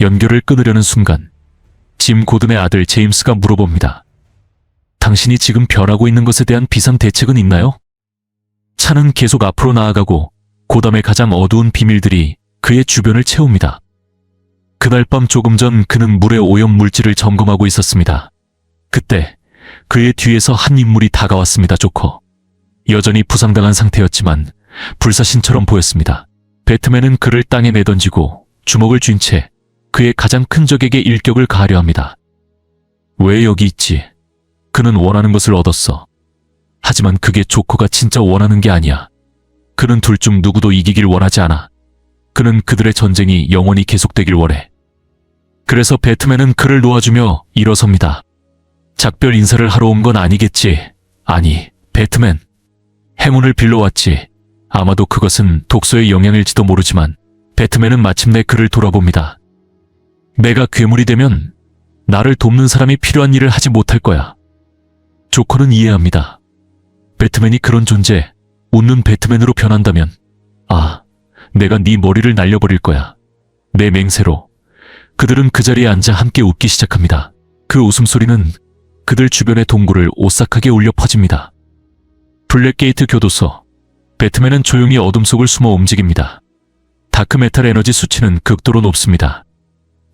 연결을 끊으려는 순간 짐 고든의 아들 제임스가 물어봅니다. 당신이 지금 변하고 있는 것에 대한 비상 대책은 있나요? 차는 계속 앞으로 나아가고 고담의 가장 어두운 비밀들이 그의 주변을 채웁니다. 그날 밤 조금 전 그는 물의 오염 물질을 점검하고 있었습니다. 그때 그의 뒤에서 한 인물이 다가왔습니다. 조커. 여전히 부상당한 상태였지만 불사신처럼 보였습니다. 배트맨은 그를 땅에 내던지고 주먹을 쥔 채 그의 가장 큰 적에게 일격을 가하려 합니다. 왜 여기 있지? 그는 원하는 것을 얻었어. 하지만 그게 조커가 진짜 원하는 게 아니야. 그는 둘 중 누구도 이기길 원하지 않아. 그는 그들의 전쟁이 영원히 계속되길 원해. 그래서 배트맨은 그를 놓아주며 일어섭니다. 작별 인사를 하러 온 건 아니겠지. 아니, 배트맨. 행운을 빌러왔지. 아마도 그것은 독소의 영향일지도 모르지만 배트맨은 마침내 그를 돌아봅니다. 내가 괴물이 되면 나를 돕는 사람이 필요한 일을 하지 못할 거야. 조커는 이해합니다. 배트맨이 그런 존재, 웃는 배트맨으로 변한다면 내가 네 머리를 날려버릴 거야. 내 맹세로. 그들은 그 자리에 앉아 함께 웃기 시작합니다. 그 웃음소리는 그들 주변의 동굴을 오싹하게 울려 퍼집니다. 블랙게이트 교도소. 배트맨은 조용히 어둠 속을 숨어 움직입니다. 다크메탈 에너지 수치는 극도로 높습니다.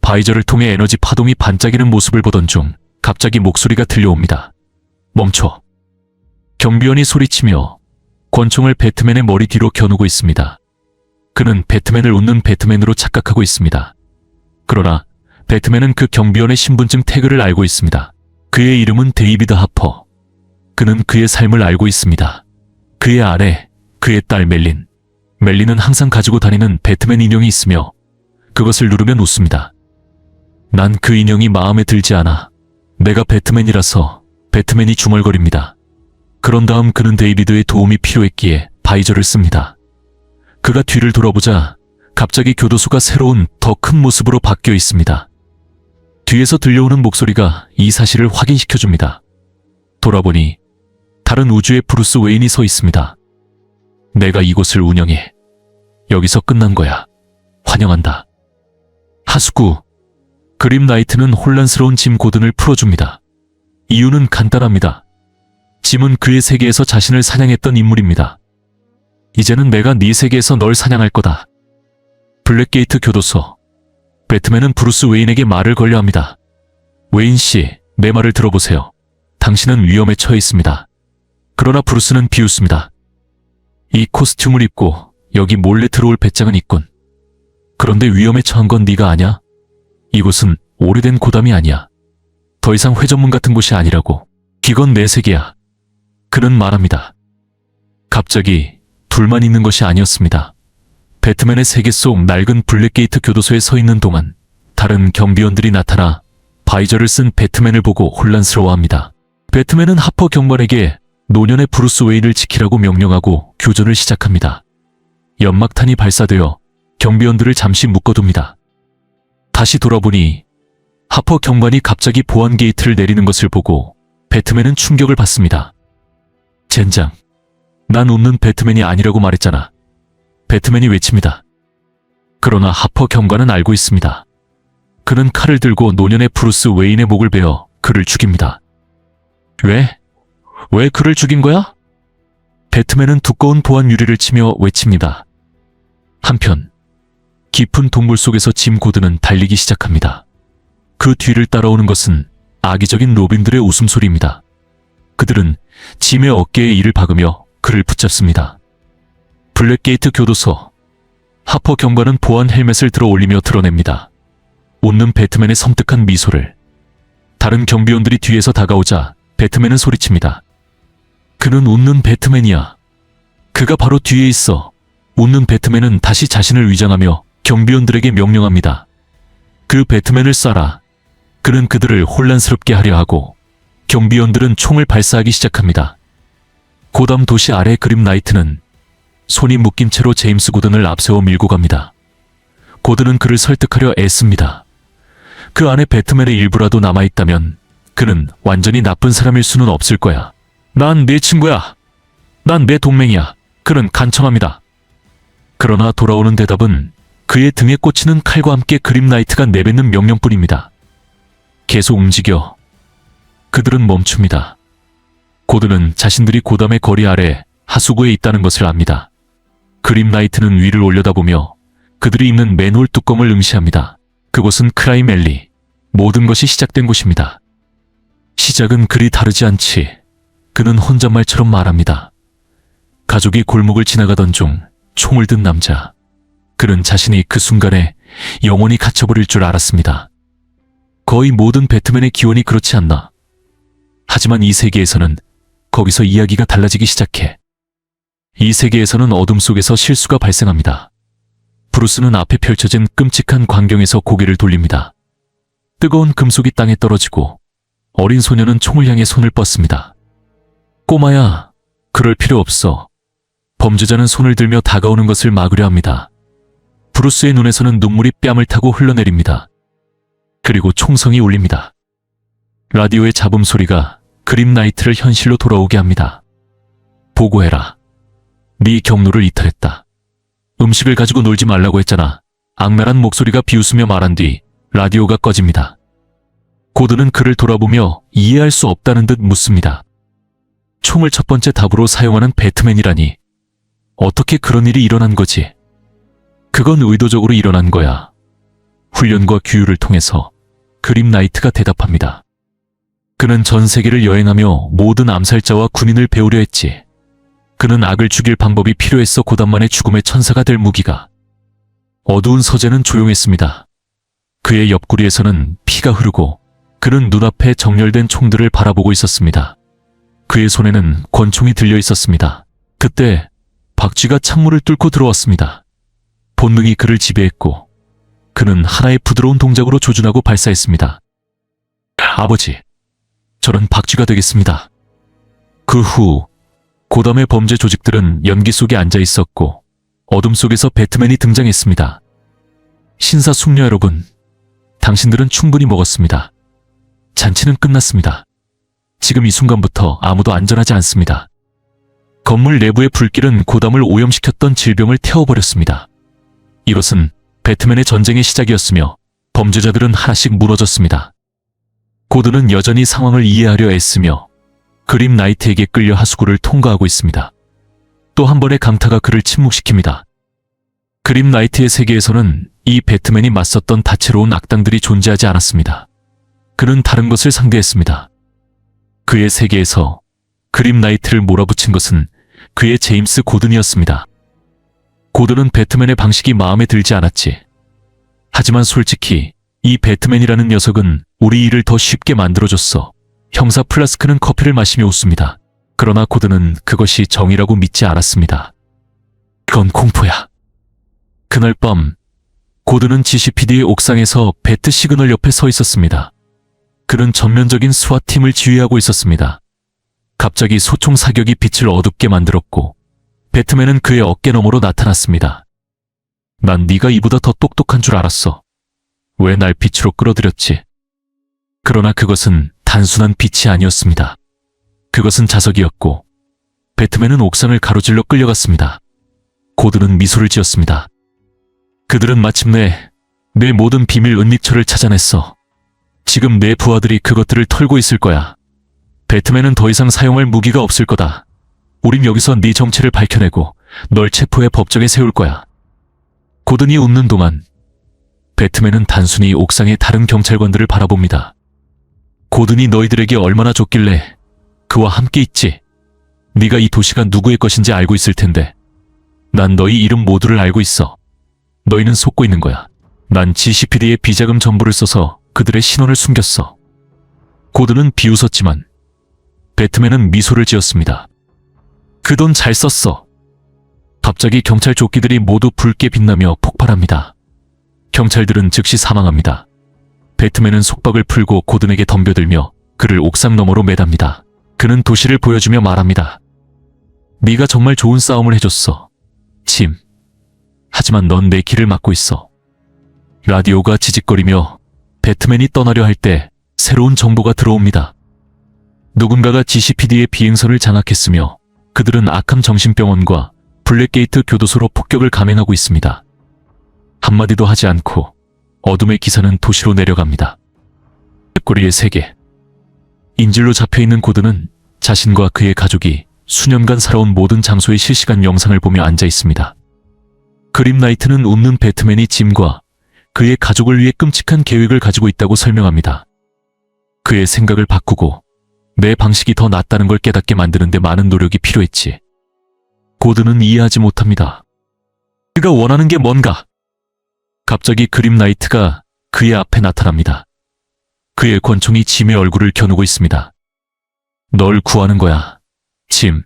바이저를 통해 에너지 파동이 반짝이는 모습을 보던 중 갑자기 목소리가 들려옵니다. 멈춰. 경비원이 소리치며 권총을 배트맨의 머리 뒤로 겨누고 있습니다. 그는 배트맨을 웃는 배트맨으로 착각하고 있습니다. 그러나 배트맨은 그 경비원의 신분증 태그를 알고 있습니다. 그의 이름은 데이비드 하퍼. 그는 그의 삶을 알고 있습니다. 그의 아내, 그의 딸 멜린. 멜린은 항상 가지고 다니는 배트맨 인형이 있으며 그것을 누르면 웃습니다. 난 그 인형이 마음에 들지 않아. 내가 배트맨이라서 배트맨이 중얼거립니다. 그런 다음 그는 데이비드의 도움이 필요했기에 바이저를 씁니다. 그가 뒤를 돌아보자 갑자기 교도소가 새로운 더 큰 모습으로 바뀌어 있습니다. 뒤에서 들려오는 목소리가 이 사실을 확인시켜줍니다. 돌아보니 다른 우주의 브루스 웨인이 서 있습니다. 내가 이곳을 운영해. 여기서 끝난 거야. 환영한다. 하수구. 그림 나이트는 혼란스러운 짐 고든을 풀어줍니다. 이유는 간단합니다. 짐은 그의 세계에서 자신을 사냥했던 인물입니다. 이제는 내가 네 세계에서 널 사냥할 거다. 블랙게이트 교도소. 배트맨은 브루스 웨인에게 말을 걸려 합니다. 웨인 씨, 내 말을 들어보세요. 당신은 위험에 처해 있습니다. 그러나 브루스는 비웃습니다. 이 코스튬을 입고 여기 몰래 들어올 배짱은 있군. 그런데 위험에 처한 건 네가 아냐? 이곳은 오래된 고담이 아니야. 더 이상 회전문 같은 곳이 아니라고. 이건 내 세계야. 그는 말합니다. 갑자기 둘만 있는 것이 아니었습니다. 배트맨의 세계 속 낡은 블랙게이트 교도소에 서 있는 동안 다른 경비원들이 나타나 바이저를 쓴 배트맨을 보고 혼란스러워합니다. 배트맨은 하퍼 경관에게 노년의 브루스 웨인을 지키라고 명령하고 교전을 시작합니다. 연막탄이 발사되어 경비원들을 잠시 묶어둡니다. 다시 돌아보니 하퍼 경관이 갑자기 보안 게이트를 내리는 것을 보고 배트맨은 충격을 받습니다. 젠장, 난 웃는 배트맨이 아니라고 말했잖아. 배트맨이 외칩니다. 그러나 하퍼 경관은 알고 있습니다. 그는 칼을 들고 노년의 브루스 웨인의 목을 베어 그를 죽입니다. 왜 그를 죽인 거야? 배트맨은 두꺼운 보안 유리를 치며 외칩니다. 한편 깊은 동굴 속에서 짐 고든은 달리기 시작합니다. 그 뒤를 따라오는 것은 악의적인 로빈들의 웃음소리입니다. 그들은 짐의 어깨에 이를 박으며 그를 붙잡습니다. 블랙게이트 교도소. 하퍼 경관은 보안 헬멧을 들어 올리며 드러냅니다. 웃는 배트맨의 섬뜩한 미소를. 다른 경비원들이 뒤에서 다가오자 배트맨은 소리칩니다. 그는 웃는 배트맨이야. 그가 바로 뒤에 있어. 웃는 배트맨은 다시 자신을 위장하며 경비원들에게 명령합니다. 그 배트맨을 쏴라. 그는 그들을 혼란스럽게 하려 하고 경비원들은 총을 발사하기 시작합니다. 고담 도시 아래 그림 나이트는 손이 묶인 채로 제임스 고든을 앞세워 밀고 갑니다. 고든은 그를 설득하려 애씁니다. 그 안에 배트맨의 일부라도 남아있다면 그는 완전히 나쁜 사람일 수는 없을 거야. 난 네 친구야. 난 내 동맹이야. 그는 간청합니다. 그러나 돌아오는 대답은 그의 등에 꽂히는 칼과 함께 그림 나이트가 내뱉는 명령뿐입니다. 계속 움직여. 그들은 멈춥니다. 고든은 자신들이 고담의 거리 아래 하수구에 있다는 것을 압니다. 그림 나이트는 위를 올려다보며 그들이 있는 맨홀 뚜껑을 응시합니다. 그곳은 크라임 앨리, 모든 것이 시작된 곳입니다. 시작은 그리 다르지 않지. 그는 혼잣말처럼 말합니다. 가족이 골목을 지나가던 중 총을 든 남자. 그는 자신이 그 순간에 영원히 갇혀버릴 줄 알았습니다. 거의 모든 배트맨의 기원이 그렇지 않나. 하지만 이 세계에서는 거기서 이야기가 달라지기 시작해. 이 세계에서는 어둠 속에서 실수가 발생합니다. 브루스는 앞에 펼쳐진 끔찍한 광경에서 고개를 돌립니다. 뜨거운 금속이 땅에 떨어지고 어린 소녀는 총을 향해 손을 뻗습니다. 꼬마야, 그럴 필요 없어. 범죄자는 손을 들며 다가오는 것을 막으려 합니다. 브루스의 눈에서는 눈물이 뺨을 타고 흘러내립니다. 그리고 총성이 울립니다. 라디오의 잡음 소리가 그림 나이트를 현실로 돌아오게 합니다. 보고해라. 네 경로를 이탈했다. 음식을 가지고 놀지 말라고 했잖아. 악랄한 목소리가 비웃으며 말한 뒤 라디오가 꺼집니다. 고든은 그를 돌아보며 이해할 수 없다는 듯 묻습니다. 총을 첫 번째 답으로 사용하는 배트맨이라니. 어떻게 그런 일이 일어난 거지? 그건 의도적으로 일어난 거야. 훈련과 규율을 통해서. 그림 나이트가 대답합니다. 그는 전 세계를 여행하며 모든 암살자와 군인을 배우려 했지. 그는 악을 죽일 방법이 필요했어. 고담만의 죽음의 천사가 될 무기가. 어두운 서재는 조용했습니다. 그의 옆구리에서는 피가 흐르고 그는 눈앞에 정렬된 총들을 바라보고 있었습니다. 그의 손에는 권총이 들려 있었습니다. 그때 박쥐가 창문을 뚫고 들어왔습니다. 본능이 그를 지배했고 그는 하나의 부드러운 동작으로 조준하고 발사했습니다. 아버지, 저는 박쥐가 되겠습니다. 그 후 고담의 범죄 조직들은 연기 속에 앉아 있었고 어둠 속에서 배트맨이 등장했습니다. 신사숙녀 여러분, 당신들은 충분히 먹었습니다. 잔치는 끝났습니다. 지금 이 순간부터 아무도 안전하지 않습니다. 건물 내부의 불길은 고담을 오염시켰던 질병을 태워버렸습니다. 이것은 배트맨의 전쟁의 시작이었으며 범죄자들은 하나씩 무너졌습니다. 고든은 여전히 상황을 이해하려 애쓰며 그림 나이트에게 끌려 하수구를 통과하고 있습니다. 또 한 번의 강타가 그를 침묵시킵니다. 그림 나이트의 세계에서는 이 배트맨이 맞섰던 다채로운 악당들이 존재하지 않았습니다. 그는 다른 것을 상대했습니다. 그의 세계에서 그림 나이트를 몰아붙인 것은 그의 제임스 고든이었습니다. 고든은 배트맨의 방식이 마음에 들지 않았지. 하지만 솔직히 이 배트맨이라는 녀석은 우리 일을 더 쉽게 만들어줬어. 형사 플라스크는 커피를 마시며 웃습니다. 그러나 고든은 그것이 정의라고 믿지 않았습니다. 그건 공포야. 그날 밤 고든은 GCPD의 옥상에서 배트 시그널 옆에 서 있었습니다. 그는 전면적인 스와팀을 지휘하고 있었습니다. 갑자기 소총 사격이 빛을 어둡게 만들었고 배트맨은 그의 어깨 너머로 나타났습니다. 난 네가 이보다 더 똑똑한 줄 알았어. 왜 날 빛으로 끌어들였지? 그러나 그것은 단순한 빛이 아니었습니다. 그것은 자석이었고 배트맨은 옥상을 가로질러 끌려갔습니다. 고든은 미소를 지었습니다. 그들은 마침내 내 모든 비밀 은닉처를 찾아냈어. 지금 내 부하들이 그것들을 털고 있을 거야. 배트맨은 더 이상 사용할 무기가 없을 거다. 우린 여기서 네 정체를 밝혀내고 널 체포해 법정에 세울 거야. 고든이 웃는 동안 배트맨은 단순히 옥상의 다른 경찰관들을 바라봅니다. 고든이 너희들에게 얼마나 줬길래 그와 함께 있지? 네가 이 도시가 누구의 것인지 알고 있을 텐데. 난 너희 이름 모두를 알고 있어. 너희는 속고 있는 거야. 난 GCPD의 비자금 전부를 써서 그들의 신원을 숨겼어. 고든은 비웃었지만 배트맨은 미소를 지었습니다. 그 돈 잘 썼어. 갑자기 경찰 조끼들이 모두 붉게 빛나며 폭발합니다. 경찰들은 즉시 사망합니다. 배트맨은 속박을 풀고 고든에게 덤벼들며 그를 옥상 너머로 매답니다. 그는 도시를 보여주며 말합니다. 네가 정말 좋은 싸움을 해줬어, 짐. 하지만 넌 내 길을 막고 있어. 라디오가 지직거리며 배트맨이 떠나려 할 때 새로운 정보가 들어옵니다. 누군가가 GCPD의 비행선을 장악했으며 그들은 아캄 정신병원과 블랙게이트 교도소로 폭격을 감행하고 있습니다. 한마디도 하지 않고 어둠의 기사는 도시로 내려갑니다. 꼬리의 세계. 인질로 잡혀있는 고드는 자신과 그의 가족이 수년간 살아온 모든 장소의 실시간 영상을 보며 앉아 있습니다. 그림 나이트는 웃는 배트맨이 짐과 그의 가족을 위해 끔찍한 계획을 가지고 있다고 설명합니다. 그의 생각을 바꾸고 내 방식이 더 낫다는 걸 깨닫게 만드는 데 많은 노력이 필요했지. 고드는 이해하지 못합니다. 그가 원하는 게 뭔가? 갑자기 그림 나이트가 그의 앞에 나타납니다. 그의 권총이 짐의 얼굴을 겨누고 있습니다. 널 구하는 거야, 짐.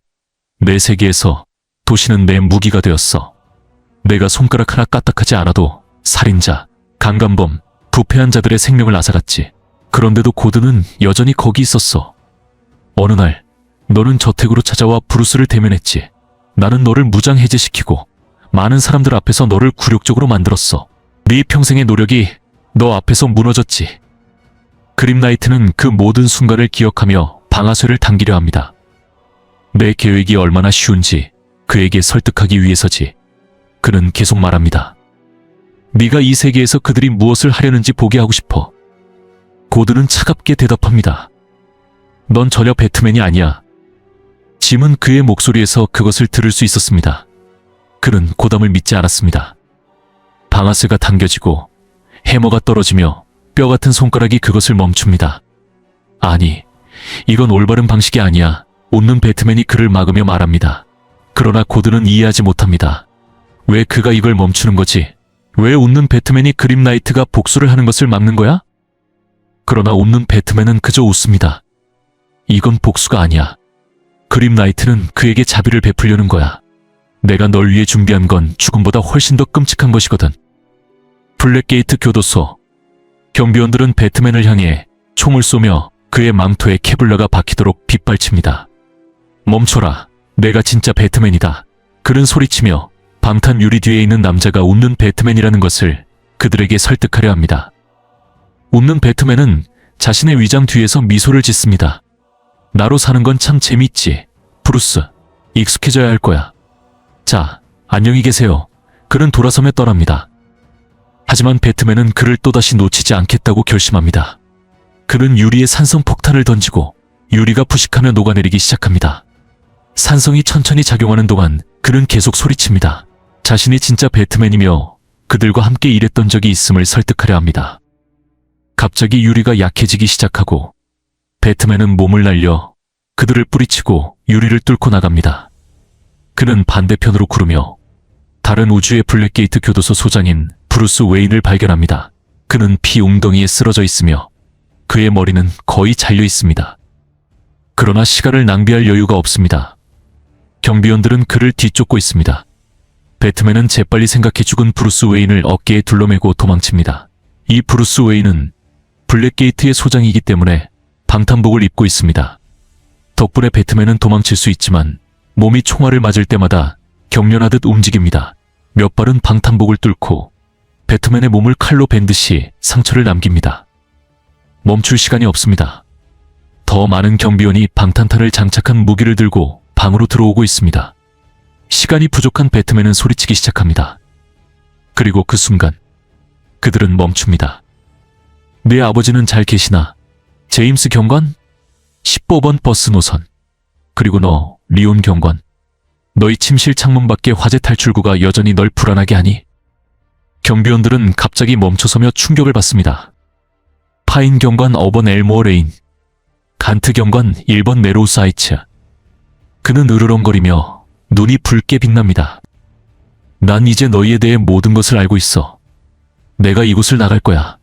내 세계에서 도시는 내 무기가 되었어. 내가 손가락 하나 까딱하지 않아도 살인자, 강간범, 부패한 자들의 생명을 앗아갔지. 그런데도 고드는 여전히 거기 있었어. 어느 날 너는 저택으로 찾아와 브루스를 대면했지. 나는 너를 무장 해제시키고 많은 사람들 앞에서 너를 굴욕적으로 만들었어. 네 평생의 노력이 너 앞에서 무너졌지. 그림 나이트는 그 모든 순간을 기억하며 방아쇠를 당기려 합니다. 내 계획이 얼마나 쉬운지 그에게 설득하기 위해서지. 그는 계속 말합니다. 네가 이 세계에서 그들이 무엇을 하려는지 보게 하고 싶어. 고드는 차갑게 대답합니다. 넌 전혀 배트맨이 아니야. 짐은 그의 목소리에서 그것을 들을 수 있었습니다. 그는 고담을 믿지 않았습니다. 방아쇠가 당겨지고 해머가 떨어지며 뼈 같은 손가락이 그것을 멈춥니다. 아니, 이건 올바른 방식이 아니야. 웃는 배트맨이 그를 막으며 말합니다. 그러나 고드는 이해하지 못합니다. 왜 그가 이걸 멈추는 거지? 왜 웃는 배트맨이 그림 나이트가 복수를 하는 것을 막는 거야? 그러나 웃는 배트맨은 그저 웃습니다. 이건 복수가 아니야. 그림 나이트는 그에게 자비를 베풀려는 거야. 내가 널 위해 준비한 건 죽음보다 훨씬 더 끔찍한 것이거든. 블랙게이트 교도소. 경비원들은 배트맨을 향해 총을 쏘며 그의 망토에 케블라가 박히도록 빗발칩니다. 멈춰라. 내가 진짜 배트맨이다. 그는 소리치며 방탄 유리 뒤에 있는 남자가 웃는 배트맨이라는 것을 그들에게 설득하려 합니다. 웃는 배트맨은 자신의 위장 뒤에서 미소를 짓습니다. 나로 사는 건 참 재밌지. 브루스, 익숙해져야 할 거야. 자, 안녕히 계세요. 그는 돌아서며 떠납니다. 하지만 배트맨은 그를 또다시 놓치지 않겠다고 결심합니다. 그는 유리에 산성 폭탄을 던지고 유리가 푸식하며 녹아내리기 시작합니다. 산성이 천천히 작용하는 동안 그는 계속 소리칩니다. 자신이 진짜 배트맨이며 그들과 함께 일했던 적이 있음을 설득하려 합니다. 갑자기 유리가 약해지기 시작하고 배트맨은 몸을 날려 그들을 뿌리치고 유리를 뚫고 나갑니다. 그는 반대편으로 구르며 다른 우주의 블랙게이트 교도소 소장인 브루스 웨인을 발견합니다. 그는 피 웅덩이에 쓰러져 있으며 그의 머리는 거의 잘려 있습니다. 그러나 시간을 낭비할 여유가 없습니다. 경비원들은 그를 뒤쫓고 있습니다. 배트맨은 재빨리 생각해 죽은 브루스 웨인을 어깨에 둘러매고 도망칩니다. 이 브루스 웨인은 블랙게이트의 소장이기 때문에 방탄복을 입고 있습니다. 덕분에 배트맨은 도망칠 수 있지만 몸이 총알을 맞을 때마다 경련하듯 움직입니다. 몇 발은 방탄복을 뚫고 배트맨의 몸을 칼로 벤 듯이 상처를 남깁니다. 멈출 시간이 없습니다. 더 많은 경비원이 방탄탄을 장착한 무기를 들고 방으로 들어오고 있습니다. 시간이 부족한 배트맨은 소리치기 시작합니다. 그리고 그 순간 그들은 멈춥니다. 내 아버지는 잘 계시나? 제임스 경관? 15번 버스 노선. 그리고 너, 리온 경관. 너희 침실 창문 밖에 화재 탈출구가 여전히 널 불안하게 하니? 경비원들은 갑자기 멈춰서며 충격을 받습니다. 파인 경관 5번 엘모어 레인. 간트 경관 1번 메로우스 하이츠. 그는 으르렁거리며 눈이 붉게 빛납니다. 난 이제 너희에 대해 모든 것을 알고 있어. 내가 이곳을 나갈 거야.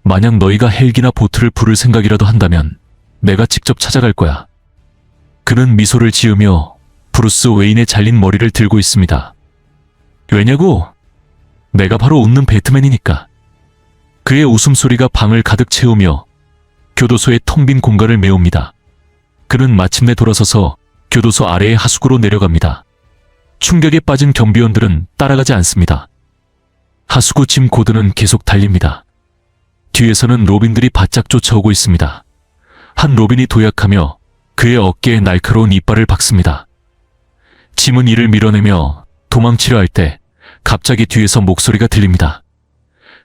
만약 너희가 헬기나 보트를 부를 생각이라도 한다면 내가 직접 찾아갈 거야. 그는 미소를 지으며 브루스 웨인의 잘린 머리를 들고 있습니다. 왜냐고? 내가 바로 웃는 배트맨이니까. 그의 웃음소리가 방을 가득 채우며 교도소의 텅 빈 공간을 메웁니다. 그는 마침내 돌아서서 교도소 아래의 하수구로 내려갑니다. 충격에 빠진 경비원들은 따라가지 않습니다. 하수구 짐 고드는 계속 달립니다. 뒤에서는 로빈들이 바짝 쫓아오고 있습니다. 한 로빈이 도약하며 그의 어깨에 날카로운 이빨을 박습니다. 짐은 이를 밀어내며 도망치려 할 때 갑자기 뒤에서 목소리가 들립니다.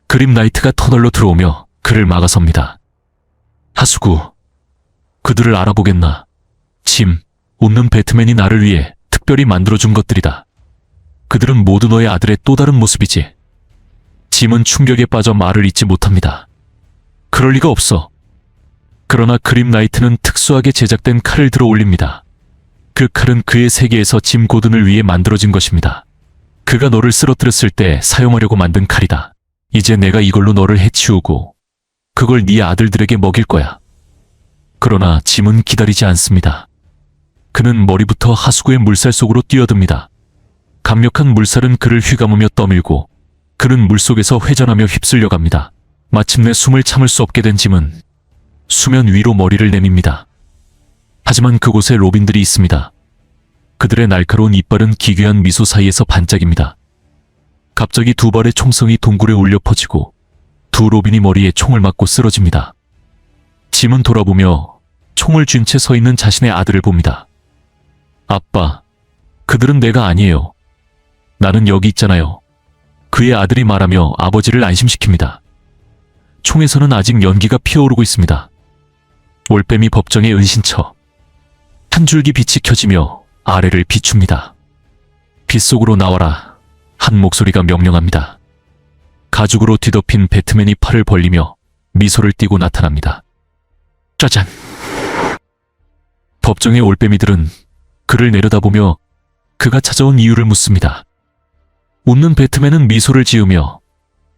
그림 나이트가 터널로 들어오며 그를 막아섭니다. 하수구, 그들을 알아보겠나? 짐, 웃는 배트맨이 나를 위해 특별히 만들어준 것들이다. 그들은 모두 너의 아들의 또 다른 모습이지. 짐은 충격에 빠져 말을 잇지 못합니다. 그럴 리가 없어. 그러나 그림 나이트는 특수하게 제작된 칼을 들어 올립니다. 그 칼은 그의 세계에서 짐 고든을 위해 만들어진 것입니다. 그가 너를 쓰러뜨렸을 때 사용하려고 만든 칼이다. 이제 내가 이걸로 너를 해치우고 그걸 네 아들들에게 먹일 거야. 그러나 짐은 기다리지 않습니다. 그는 머리부터 하수구의 물살 속으로 뛰어듭니다. 강력한 물살은 그를 휘감으며 떠밀고 그는 물속에서 회전하며 휩쓸려 갑니다. 마침내 숨을 참을 수 없게 된 짐은 수면 위로 머리를 내밉니다. 하지만 그곳에 로빈들이 있습니다. 그들의 날카로운 이빨은 기괴한 미소 사이에서 반짝입니다. 갑자기 두 발의 총성이 동굴에 울려 퍼지고 두 로빈이 머리에 총을 맞고 쓰러집니다. 짐은 돌아보며 총을 쥔 채 서 있는 자신의 아들을 봅니다. 아빠, 그들은 내가 아니에요. 나는 여기 있잖아요. 그의 아들이 말하며 아버지를 안심시킵니다. 총에서는 아직 연기가 피어오르고 있습니다. 올빼미 법정의 은신처. 한 줄기 빛이 켜지며 아래를 비춥니다. 빛 속으로 나와라. 한 목소리가 명령합니다. 가죽으로 뒤덮인 배트맨이 팔을 벌리며 미소를 띠고 나타납니다. 짜잔! 법정의 올빼미들은 그를 내려다보며 그가 찾아온 이유를 묻습니다. 웃는 배트맨은 미소를 지으며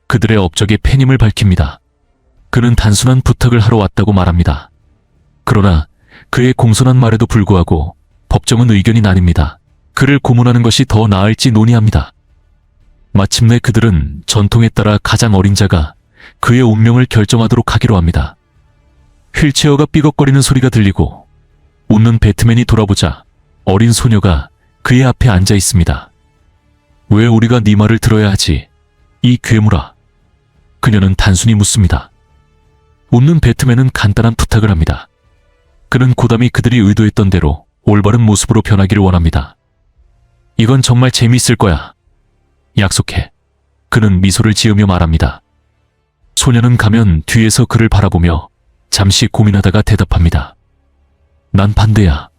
그들의 업적의 팬임을 밝힙니다. 그는 단순한 부탁을 하러 왔다고 말합니다. 그러나 그의 공손한 말에도 불구하고 법정은 의견이 나뉩니다. 그를 고문하는 것이 더 나을지 논의합니다. 마침내 그들은 전통에 따라 가장 어린 자가 그의 운명을 결정하도록 하기로 합니다. 휠체어가 삐걱거리는 소리가 들리고 웃는 배트맨이 돌아보자 어린 소녀가 그의 앞에 앉아 있습니다. 왜 우리가 네 말을 들어야 하지? 이 괴물아. 그녀는 단순히 묻습니다. 웃는 배트맨은 간단한 부탁을 합니다. 그는 고담이 그들이 의도했던 대로 올바른 모습으로 변하기를 원합니다. 이건 정말 재미있을 거야. 약속해. 그는 미소를 지으며 말합니다. 소녀는 가면 뒤에서 그를 바라보며 잠시 고민하다가 대답합니다. 난 반대야.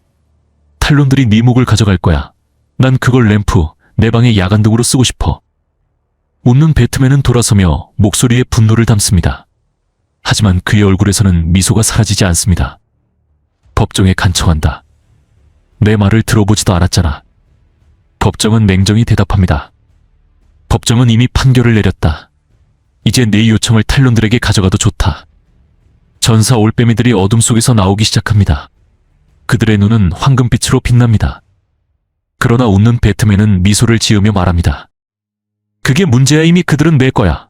탈론들이 네 목을 가져갈 거야. 난 그걸 램프, 내 방의 야간등으로 쓰고 싶어. 웃는 배트맨은 돌아서며 목소리에 분노를 담습니다. 하지만 그의 얼굴에서는 미소가 사라지지 않습니다. 법정에 간청한다. 내 말을 들어보지도 않았잖아. 법정은 냉정히 대답합니다. 법정은 이미 판결을 내렸다. 이제 내 요청을 탈론들에게 가져가도 좋다. 전사 올빼미들이 어둠 속에서 나오기 시작합니다. 그들의 눈은 황금빛으로 빛납니다. 그러나 웃는 배트맨은 미소를 지으며 말합니다. 그게 문제야. 이미 그들은 내 거야.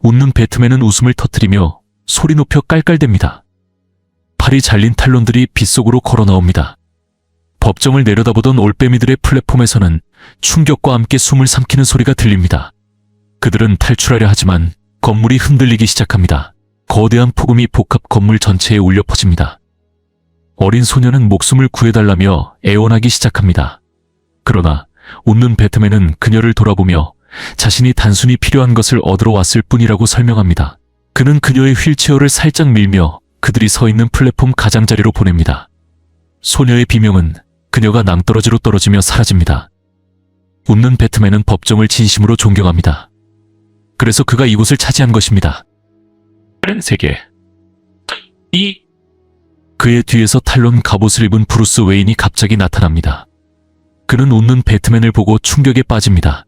웃는 배트맨은 웃음을 터뜨리며 소리 높여 깔깔댑니다. 팔이 잘린 탈론들이 빗속으로 걸어 나옵니다. 법정을 내려다보던 올빼미들의 플랫폼에서는 충격과 함께 숨을 삼키는 소리가 들립니다. 그들은 탈출하려 하지만 건물이 흔들리기 시작합니다. 거대한 폭음이 복합 건물 전체에 울려 퍼집니다. 어린 소녀는 목숨을 구해달라며 애원하기 시작합니다. 그러나 웃는 배트맨은 그녀를 돌아보며 자신이 단순히 필요한 것을 얻으러 왔을 뿐이라고 설명합니다. 그는 그녀의 휠체어를 살짝 밀며 그들이 서 있는 플랫폼 가장자리로 보냅니다. 소녀의 비명은 그녀가 낭떠러지로 떨어지며 사라집니다. 웃는 배트맨은 법정을 진심으로 존경합니다. 그래서 그가 이곳을 차지한 것입니다. 다른 세계. 그의 뒤에서 탈론 갑옷을 입은 브루스 웨인이 갑자기 나타납니다. 그는 웃는 배트맨을 보고 충격에 빠집니다.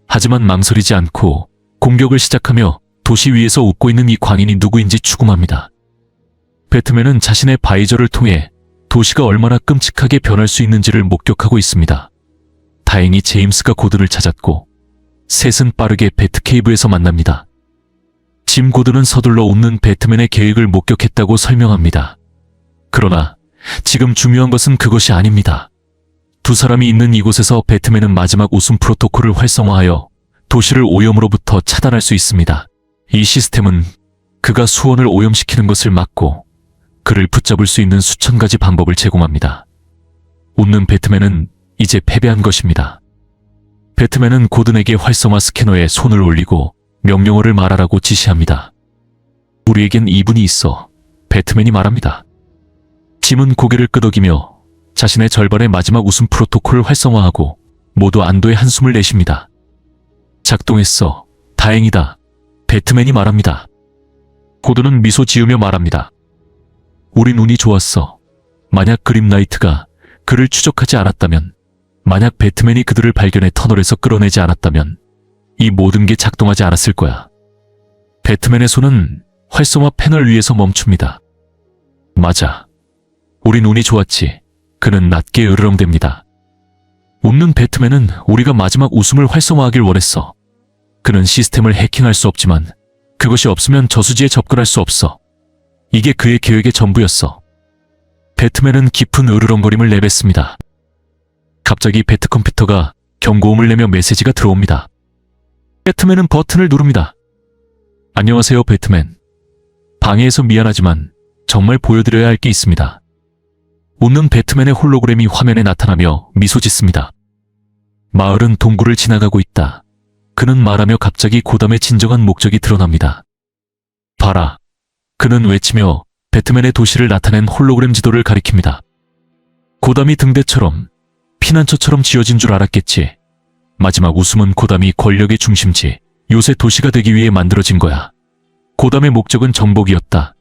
하지만 망설이지 않고 공격을 시작하며 도시 위에서 웃고 있는 이 광인이 누구인지 추궁합니다. 배트맨은 자신의 바이저를 통해 도시가 얼마나 끔찍하게 변할 수 있는지를 목격하고 있습니다. 다행히 제임스가 고든을 찾았고 셋은 빠르게 배트케이브에서 만납니다. 짐 고든은 서둘러 웃는 배트맨의 계획을 목격했다고 설명합니다. 그러나 지금 중요한 것은 그것이 아닙니다. 두 사람이 있는 이곳에서 배트맨은 마지막 웃음 프로토콜을 활성화하여 도시를 오염으로부터 차단할 수 있습니다. 이 시스템은 그가 수원을 오염시키는 것을 막고 그를 붙잡을 수 있는 수천 가지 방법을 제공합니다. 웃는 배트맨은 이제 패배한 것입니다. 배트맨은 고든에게 활성화 스캐너에 손을 올리고 명령어를 말하라고 지시합니다. 우리에겐 이분이 있어. 배트맨이 말합니다. 짐은 고개를 끄덕이며 자신의 절반의 마지막 웃음 프로토콜을 활성화하고 모두 안도의 한숨을 내쉽니다. 작동했어. 다행이다. 배트맨이 말합니다. 고든은 미소 지으며 말합니다. 우린 운이 좋았어. 만약 그림나이트가 그를 추적하지 않았다면, 만약 배트맨이 그들을 발견해 터널에서 끌어내지 않았다면 이 모든 게 작동하지 않았을 거야. 배트맨의 손은 활성화 패널 위에서 멈춥니다. 맞아. 우린 운이 좋았지. 그는 낮게 으르렁댑니다. 웃는 배트맨은 우리가 마지막 웃음을 활성화하길 원했어. 그는 시스템을 해킹할 수 없지만 그것이 없으면 저수지에 접근할 수 없어. 이게 그의 계획의 전부였어. 배트맨은 깊은 으르렁거림을 내뱉습니다. 갑자기 배트컴퓨터가 경고음을 내며 메시지가 들어옵니다. 배트맨은 버튼을 누릅니다. 안녕하세요, 배트맨. 방해해서 미안하지만 정말 보여드려야 할 게 있습니다. 웃는 배트맨의 홀로그램이 화면에 나타나며 미소 짓습니다. 마을은 동굴을 지나가고 있다. 그는 말하며 갑자기 고담의 진정한 목적이 드러납니다. 봐라. 그는 외치며 배트맨의 도시를 나타낸 홀로그램 지도를 가리킵니다. 고담이 등대처럼 피난처처럼 지어진 줄 알았겠지. 마지막 웃음은 고담이 권력의 중심지, 요새 도시가 되기 위해 만들어진 거야. 고담의 목적은 정복이었다.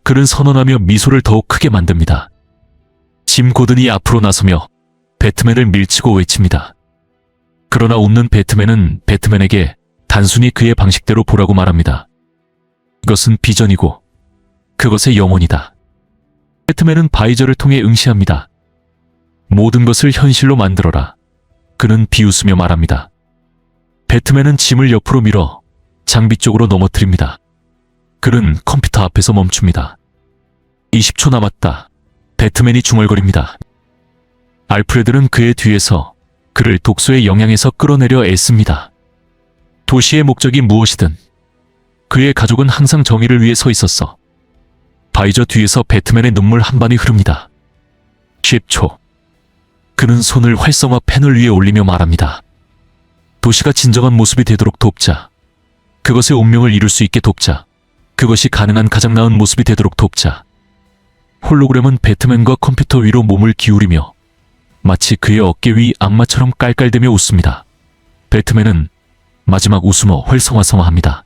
그는 선언하며 미소를 더욱 크게 만듭니다. 짐 고든이 앞으로 나서며 배트맨을 밀치고 외칩니다. 그러나 웃는 배트맨은 배트맨에게 단순히 그의 방식대로 보라고 말합니다. 이것은 비전이고 그것의 영혼이다. 배트맨은 바이저를 통해 응시합니다. 모든 것을 현실로 만들어라. 그는 비웃으며 말합니다. 배트맨은 짐을 옆으로 밀어 장비 쪽으로 넘어뜨립니다. 그는 컴퓨터 앞에서 멈춥니다. 20초 남았다. 배트맨이 중얼거립니다. 알프레드는 그의 뒤에서 그를 독소의 영향에서 끌어내려 애씁니다. 도시의 목적이 무엇이든 그의 가족은 항상 정의를 위해 서 있었어. 바이저 뒤에서 배트맨의 눈물 한 방이 흐릅니다. 10초. 그는 손을 활성화 패널 위에 올리며 말합니다. 도시가 진정한 모습이 되도록 돕자. 그것의 운명을 이룰 수 있게 돕자. 그것이 가능한 가장 나은 모습이 되도록 돕자. 홀로그램은 배트맨과 컴퓨터 위로 몸을 기울이며 마치 그의 어깨 위 악마처럼 깔깔대며 웃습니다. 배트맨은 마지막 웃음어 활성화합니다.